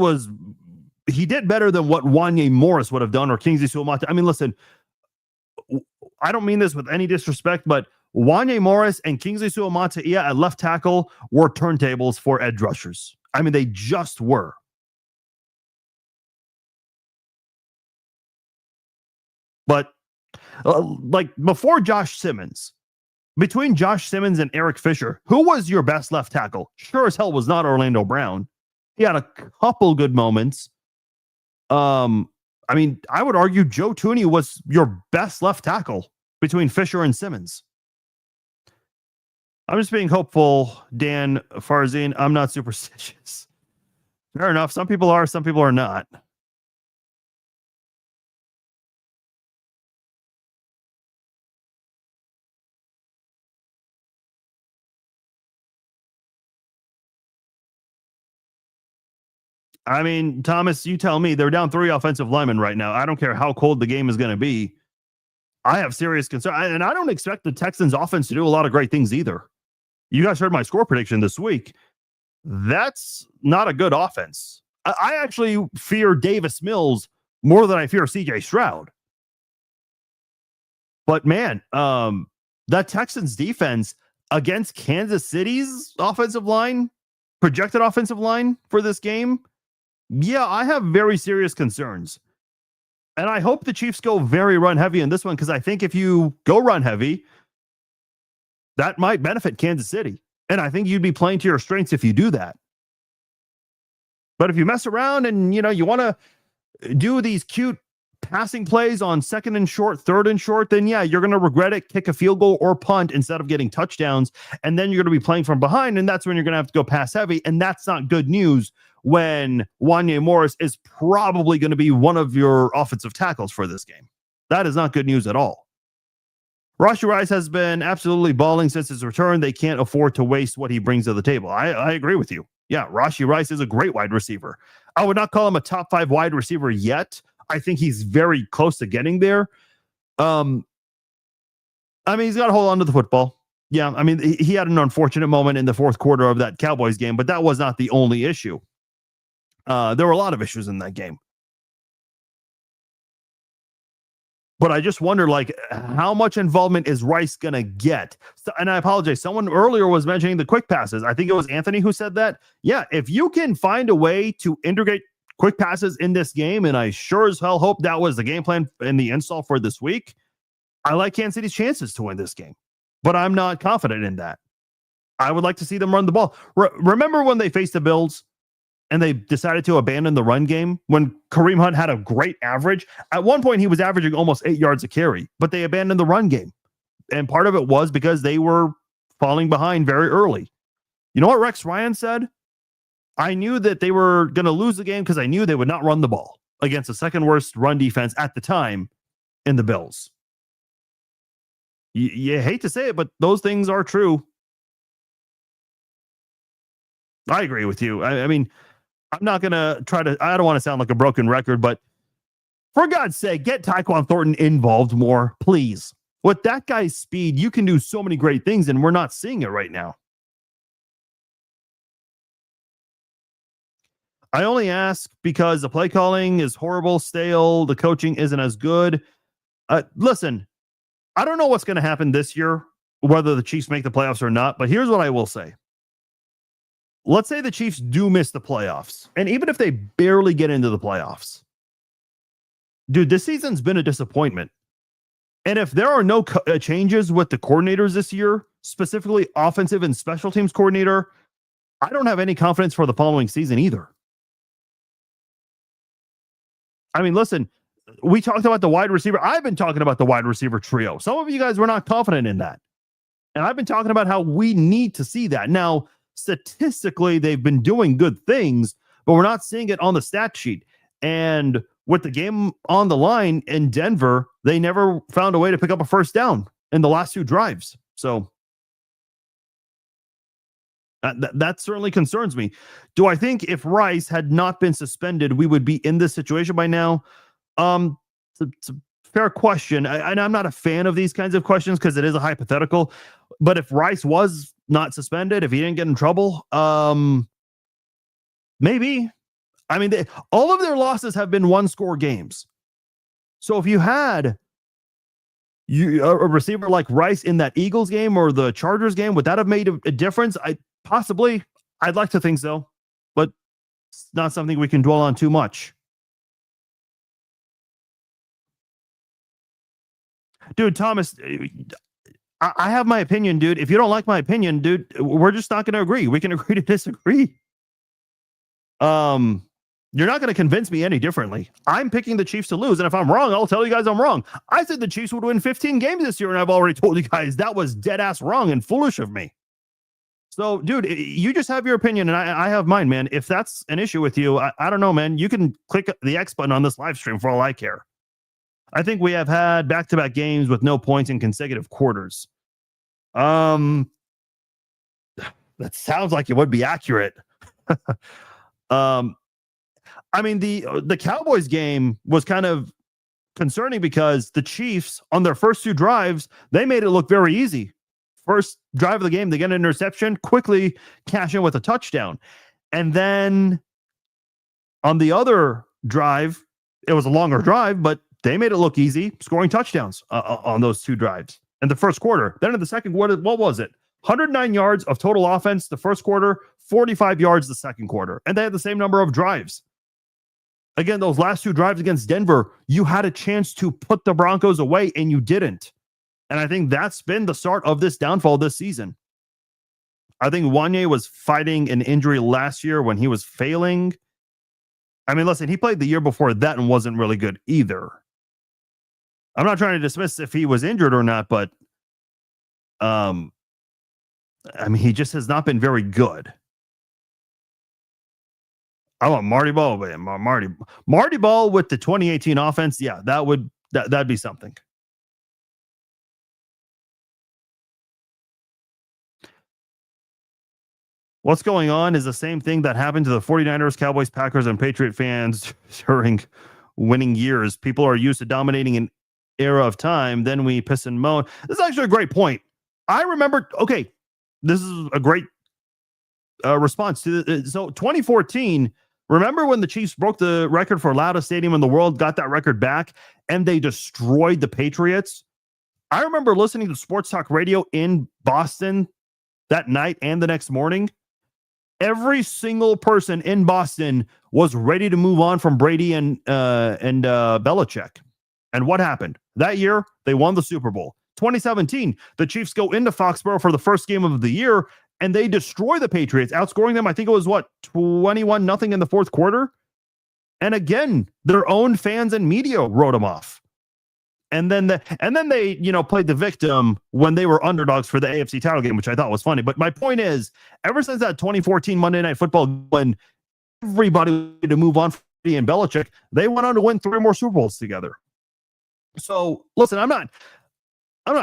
did better than what Wanya Morris would have done, or Kingsley Suamataia. I mean, listen, I don't mean this with any disrespect, but Wanya Morris and Kingsley Suamataia at left tackle were turntables for edge rushers. I mean, they just were. But like before Josh Simmons, between Josh Simmons and Eric Fisher, who was your best left tackle? Sure as hell was not Orlando Brown. He had a couple good moments. I mean, I would argue Joe Thuney was your best left tackle between Fisher and Simmons. I'm just being hopeful, Dan Farzine. I'm not superstitious. Fair enough. Some people are, some people are not. I mean, Thomas, you tell me. They're down 3 offensive linemen right now. I don't care how cold the game is going to be. I have serious concern. And I don't expect the Texans offense to do a lot of great things either. You guys heard my score prediction this week. That's not a good offense. I actually fear Davis Mills more than I fear CJ Stroud. But man, that Texans defense against Kansas City's offensive line, projected offensive line for this game, yeah, I have very serious concerns. And I hope the Chiefs go very run heavy in this one, because I think if you go run heavy, that might benefit Kansas City. And I think you'd be playing to your strengths if you do that. But if you mess around and, you want to do these cute passing plays on 2nd and short, 3rd and short, then yeah, you're going to regret it, kick a field goal or punt instead of getting touchdowns. And then you're going to be playing from behind. And that's when you're going to have to go pass heavy. And that's not good news when Wanya Morris is probably going to be one of your offensive tackles for this game. That is not good news at all. Rashee Rice has been absolutely balling since his return. They can't afford to waste what he brings to the table. I agree with you. Yeah, Rashee Rice is a great wide receiver. I would not call him a top 5 wide receiver yet. I think he's very close to getting there. I mean, he's got to hold on to the football. Yeah, I mean, he had an unfortunate moment in the fourth quarter of that Cowboys game, but that was not the only issue. There were a lot of issues in that game. But I just wonder, like, how much involvement is Rice going to get? So, and I apologize. Someone earlier was mentioning the quick passes. I think it was Anthony who said that. Yeah, if you can find a way to integrate quick passes in this game, and I sure as hell hope that was the game plan in the install for this week, I like Kansas City's chances to win this game. But I'm not confident in that. I would like to see them run the ball. Remember when they faced the Bills and they decided to abandon the run game when Kareem Hunt had a great average? At one point, he was averaging almost 8 yards a carry, but they abandoned the run game. And part of it was because they were falling behind very early. You know what Rex Ryan said? I knew that they were going to lose the game because I knew they would not run the ball against the second worst run defense at the time in the Bills. You hate to say it, but those things are true. I agree with you. I mean, I'm not going to I don't want to sound like a broken record, but for God's sake, get Tyquan Thornton involved more, please. With that guy's speed, you can do so many great things, and we're not seeing it right now. I only ask because the play calling is horrible, stale, the coaching isn't as good. Listen, I don't know what's going to happen this year, whether the Chiefs make the playoffs or not, but here's what I will say. Let's say the Chiefs do miss the playoffs, and even if they barely get into the playoffs, dude, this season's been a disappointment. And if there are no changes with the coordinators this year, specifically offensive and special teams coordinator, I don't have any confidence for the following season either. I mean, listen, we talked about the wide receiver. I've been talking about the wide receiver trio. Some of you guys were not confident in that. And I've been talking about how we need to see that. Now, statistically, they've been doing good things, but we're not seeing it on the stat sheet. And with the game on the line in Denver, they never found a way to pick up a first down in the last two drives. So that certainly concerns me. Do I think if Rice had not been suspended, we would be in this situation by now? It's a fair question. And I'm not a fan of these kinds of questions because it is a hypothetical. But if Rice was not suspended, if he didn't get in trouble, maybe. I mean, all of their losses have been one-score games. So if you had a receiver like Rice in that Eagles game or the Chargers game, would that have made a difference? Possibly. I'd like to think so, but it's not something we can dwell on too much. Dude, Thomas, I have my opinion, dude. If you don't like my opinion, dude, we're just not going to agree. We can agree to disagree. You're not going to convince me any differently. I'm picking the Chiefs to lose, and if I'm wrong, I'll tell you guys I'm wrong. I said the Chiefs would win 15 games this year, and I've already told you guys that was dead-ass wrong and foolish of me. So, dude, you just have your opinion, and I have mine, man. If that's an issue with you, I don't know, man. You can click the X button on this live stream for all I care. I think we have had back-to-back games with no points in consecutive quarters. That sounds like it would be accurate. I mean, the Cowboys game was kind of concerning because the Chiefs, on their first two drives, they made it look very easy. First drive of the game, they get an interception, quickly cash in with a touchdown. And then on the other drive, it was a longer drive, but they made it look easy, scoring touchdowns on those two drives in the first quarter. Then in the second quarter, what was it? 109 yards of total offense the first quarter, 45 yards the second quarter. And they had the same number of drives. Again, those last two drives against Denver, you had a chance to put the Broncos away, and you didn't. And I think that's been the start of this downfall this season. I think Wanye was fighting an injury last year when he was failing. I mean, listen, he played the year before that and wasn't really good either. I'm not trying to dismiss if he was injured or not, but I mean, he just has not been very good. I want Marty Ball, man. Marty Ball with the 2018 offense. Yeah, that'd be something. What's going on is the same thing that happened to the 49ers, Cowboys, Packers, and Patriot fans during winning years. People are used to dominating era of time, then we piss and moan. This is actually a great point. I remember, okay, this is a great response to the, so 2014. Remember when the Chiefs broke the record for loudest stadium in the world, got that record back, and they destroyed the Patriots? I remember listening to sports talk radio in Boston that night and the next morning. Every single person in Boston was ready to move on from Brady and Belichick. And what happened? That year, they won the Super Bowl. 2017, the Chiefs go into Foxborough for the first game of the year, and they destroy the Patriots, outscoring them. I think it was 21-0 in the fourth quarter. And again, their own fans and media wrote them off. And then they, played the victim when they were underdogs for the AFC title game, which I thought was funny. But my point is, ever since that 2014 Monday Night Football, when everybody wanted to move on from Brady and Belichick, they went on to win 3 more Super Bowls together. So listen, I'm not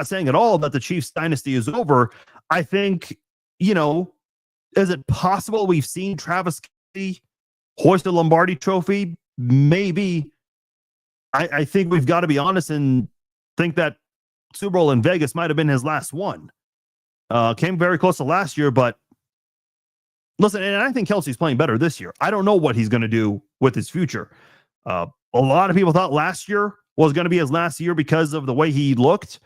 saying at all that the Chiefs dynasty is over. I think, is it possible we've seen Travis Kelce hoist a Lombardi trophy? Maybe. I think we've got to be honest and think that Super Bowl in Vegas might have been his last one. Came very close to last year, but listen, and I think Kelce's playing better this year. I don't know what he's going to do with his future. A lot of people thought last year was going to be his last year because of the way he looked.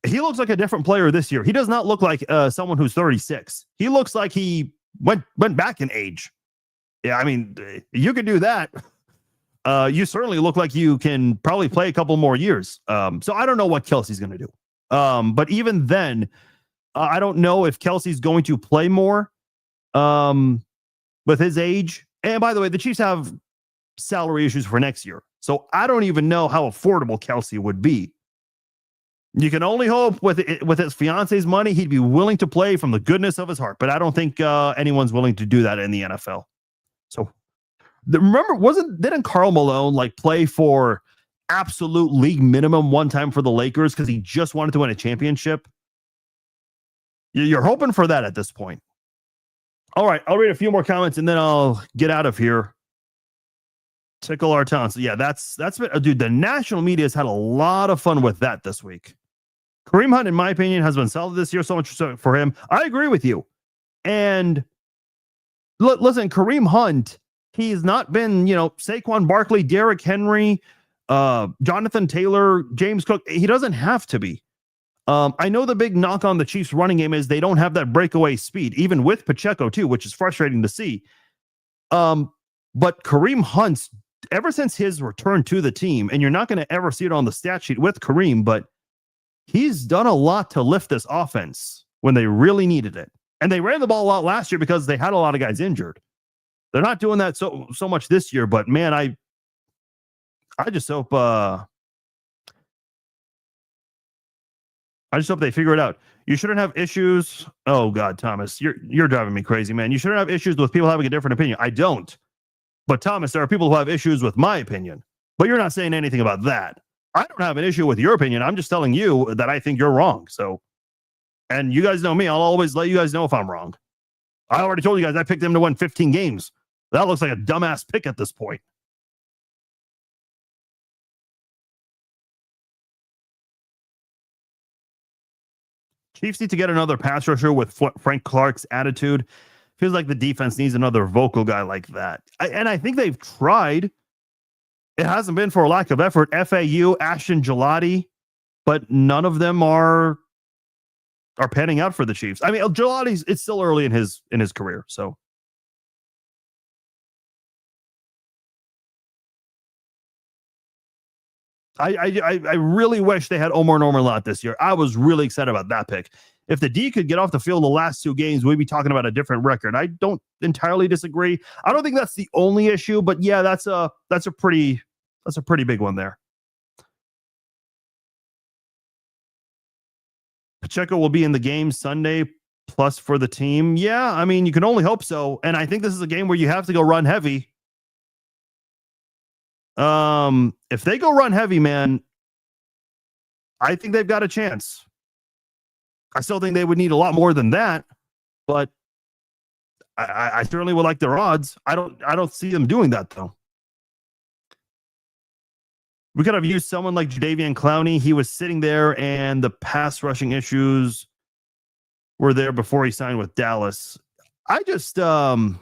He looks like a different player this year. He does not look like someone who's 36. He looks like he went back in age. Yeah, I mean, you can do that. You certainly look like you can probably play a couple more years. So I don't know what Kelce's going to do. But even then, I don't know if Kelce's going to play more with his age. And by the way, the Chiefs have salary issues for next year. So I don't even know how affordable Kelce would be. You can only hope with his fiance's money, he'd be willing to play from the goodness of his heart. But I don't think anyone's willing to do that in the NFL. So remember, didn't Karl Malone play for absolute league minimum one time for the Lakers because he just wanted to win a championship? You're hoping for that at this point. All right, I'll read a few more comments and then I'll get out of here. Tickle our tongues. Yeah, that's been, dude. The national media has had a lot of fun with that this week. Kareem Hunt, in my opinion, has been solid this year. So much for him. I agree with you. And listen, Kareem Hunt, he's not been, Saquon Barkley, Derrick Henry, Jonathan Taylor, James Cook. He doesn't have to be. I know the big knock on the Chiefs running game is they don't have that breakaway speed, even with Pacheco too, which is frustrating to see. But Kareem Hunt's, ever since his return to the team, and you're not going to ever see it on the stat sheet with Kareem, but he's done a lot to lift this offense when they really needed it. And they ran the ball a lot last year because they had a lot of guys injured. They're not doing that so much this year, but man, I just hope they figure it out. You shouldn't have issues. Oh God, Thomas, you're driving me crazy, man. You shouldn't have issues with people having a different opinion. I don't. But Thomas, there are people who have issues with my opinion, but you're not saying anything about that. I don't have an issue with your opinion. I'm just telling you that I think you're wrong. So, and you guys know me. I'll always let you guys know if I'm wrong. I already told you guys I picked them to win 15 games. That looks like a dumbass pick at this point. Chiefs need to get another pass rusher with Frank Clark's attitude. Feels like the defense needs another vocal guy like that. And I think they've tried. It hasn't been for a lack of effort. FAU, Ashton Gelati, but none of them are panning out for the Chiefs. I mean, Gelati's, it's still early in his career, so. I really wish they had Omar Norman-Lott this year. I was really excited about that pick. If the D could get off the field the last 2 games, we'd be talking about a different record. I don't entirely disagree. I don't think that's the only issue, but yeah, that's a pretty big one there. Pacheco will be in the game Sunday plus for the team. Yeah, I mean, you can only hope so. And I think this is a game where you have to go run heavy. If they go run heavy, man, I think they've got a chance. I still think they would need a lot more than that, but I certainly would like their odds. I don't see them doing that though. We could have used someone like Jadeveon Clowney. He was sitting there, and the pass rushing issues were there before he signed with Dallas. I just, Jadeveon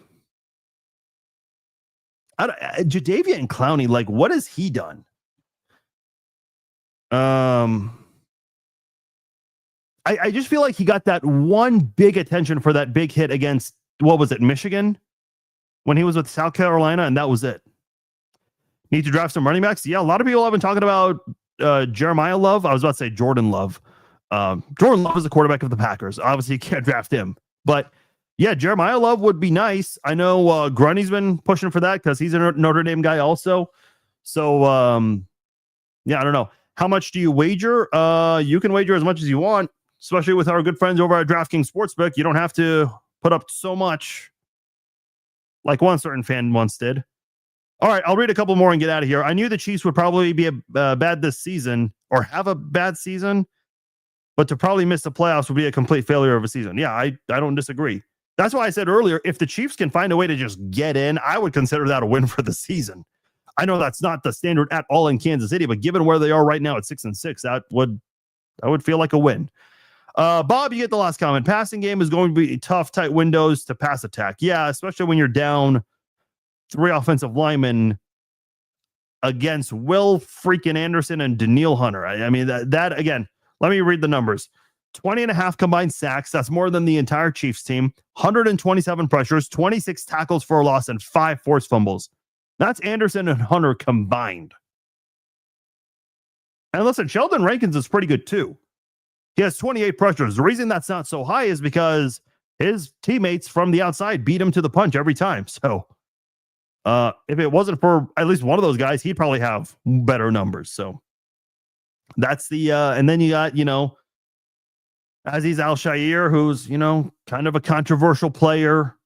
Clowney, like, what has he done? I just feel like he got that one big attention for that big hit against, what was it, Michigan? When he was with South Carolina, and that was it. Need to draft some running backs? Yeah, a lot of people have been talking about Jeremiah Love. I was about to say Jordan Love. Jordan Love is the quarterback of the Packers. Obviously, you can't draft him. But, yeah, Jeremiah Love would be nice. I know Grunny's been pushing for that because he's a Notre Dame guy also. So, yeah, I don't know. How much do you wager? You can wager as much as you want, especially with our good friends over at DraftKings Sportsbook. You don't have to put up so much like one certain fan once did. All right, I'll read a couple more and get out of here. I knew the Chiefs would probably be bad this season or have a bad season, but to probably miss the playoffs would be a complete failure of a season. Yeah, I don't disagree. That's why I said earlier, if the Chiefs can find a way to just get in, I would consider that a win for the season. I know that's not the standard at all in Kansas City, but given where they are right now at 6-6, that would feel like a win. Bob, you get the last comment. Passing game is going to be tough, tight windows to pass attack. Yeah, especially when you're down 3 offensive linemen against Will freaking Anderson and Danielle Hunter. I mean, that again, let me read the numbers. 20.5 combined sacks. That's more than the entire Chiefs team. 127 pressures, 26 tackles for a loss, and 5 forced fumbles. That's Anderson and Hunter combined. And listen, Sheldon Rankins is pretty good too. He has 28 pressures. The reason that's not so high is because his teammates from the outside beat him to the punch every time. So if it wasn't for at least one of those guys, he'd probably have better numbers. So that's the and then you got, Aziz Al-Shaair, who's, kind of a controversial player.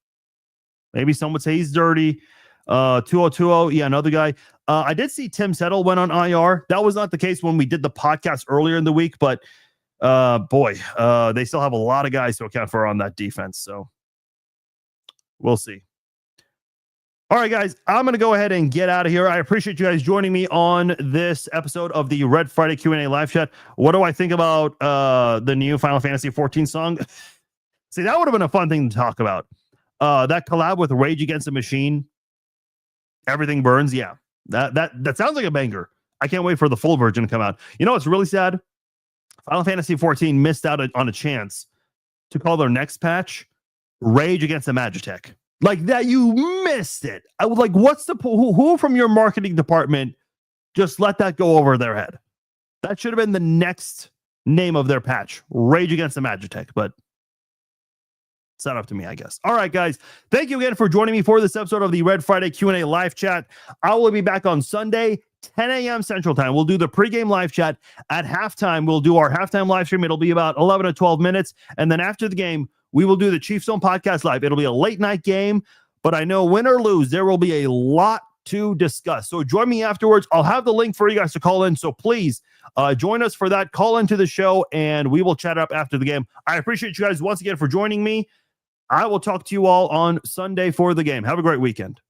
Maybe some would say he's dirty. 2020, yeah, another guy. I did see Tim Settle went on IR. That was not the case when we did the podcast earlier in the week, but they still have a lot of guys to account for on that defense. So we'll see. All right, guys, I'm going to go ahead and get out of here. I appreciate you guys joining me on this episode of the Red Friday Q&A live chat. What do I think about the new Final Fantasy 14 song? See, that would have been a fun thing to talk about. That collab with Rage Against the Machine, Everything Burns. Yeah, that sounds like a banger. I can't wait for the full version to come out. You know what's really sad? Final Fantasy 14 missed out on a chance to call their next patch Rage Against the Magitech. Like that, you missed it. I was like, what's the who from your marketing department just let that go over their head? That should have been the next name of their patch, Rage Against the Magitech, but it's not up to me, I guess. All right, guys, thank you again for joining me for this episode of the Red Friday Q&A live chat. I will be back on Sunday, 10 a.m. Central Time. We'll do the pregame live chat. At halftime, we'll do our halftime live stream. It'll be about 11 to 12 minutes. And then after the game, we will do the Chiefs Zone podcast live. It'll be a late night game, but I know win or lose, there will be a lot to discuss. So join me afterwards. I'll have the link for you guys to call in. So please join us for that. Call into the show and we will chat up after the game. I appreciate you guys once again for joining me. I will talk to you all on Sunday for the game. Have a great weekend.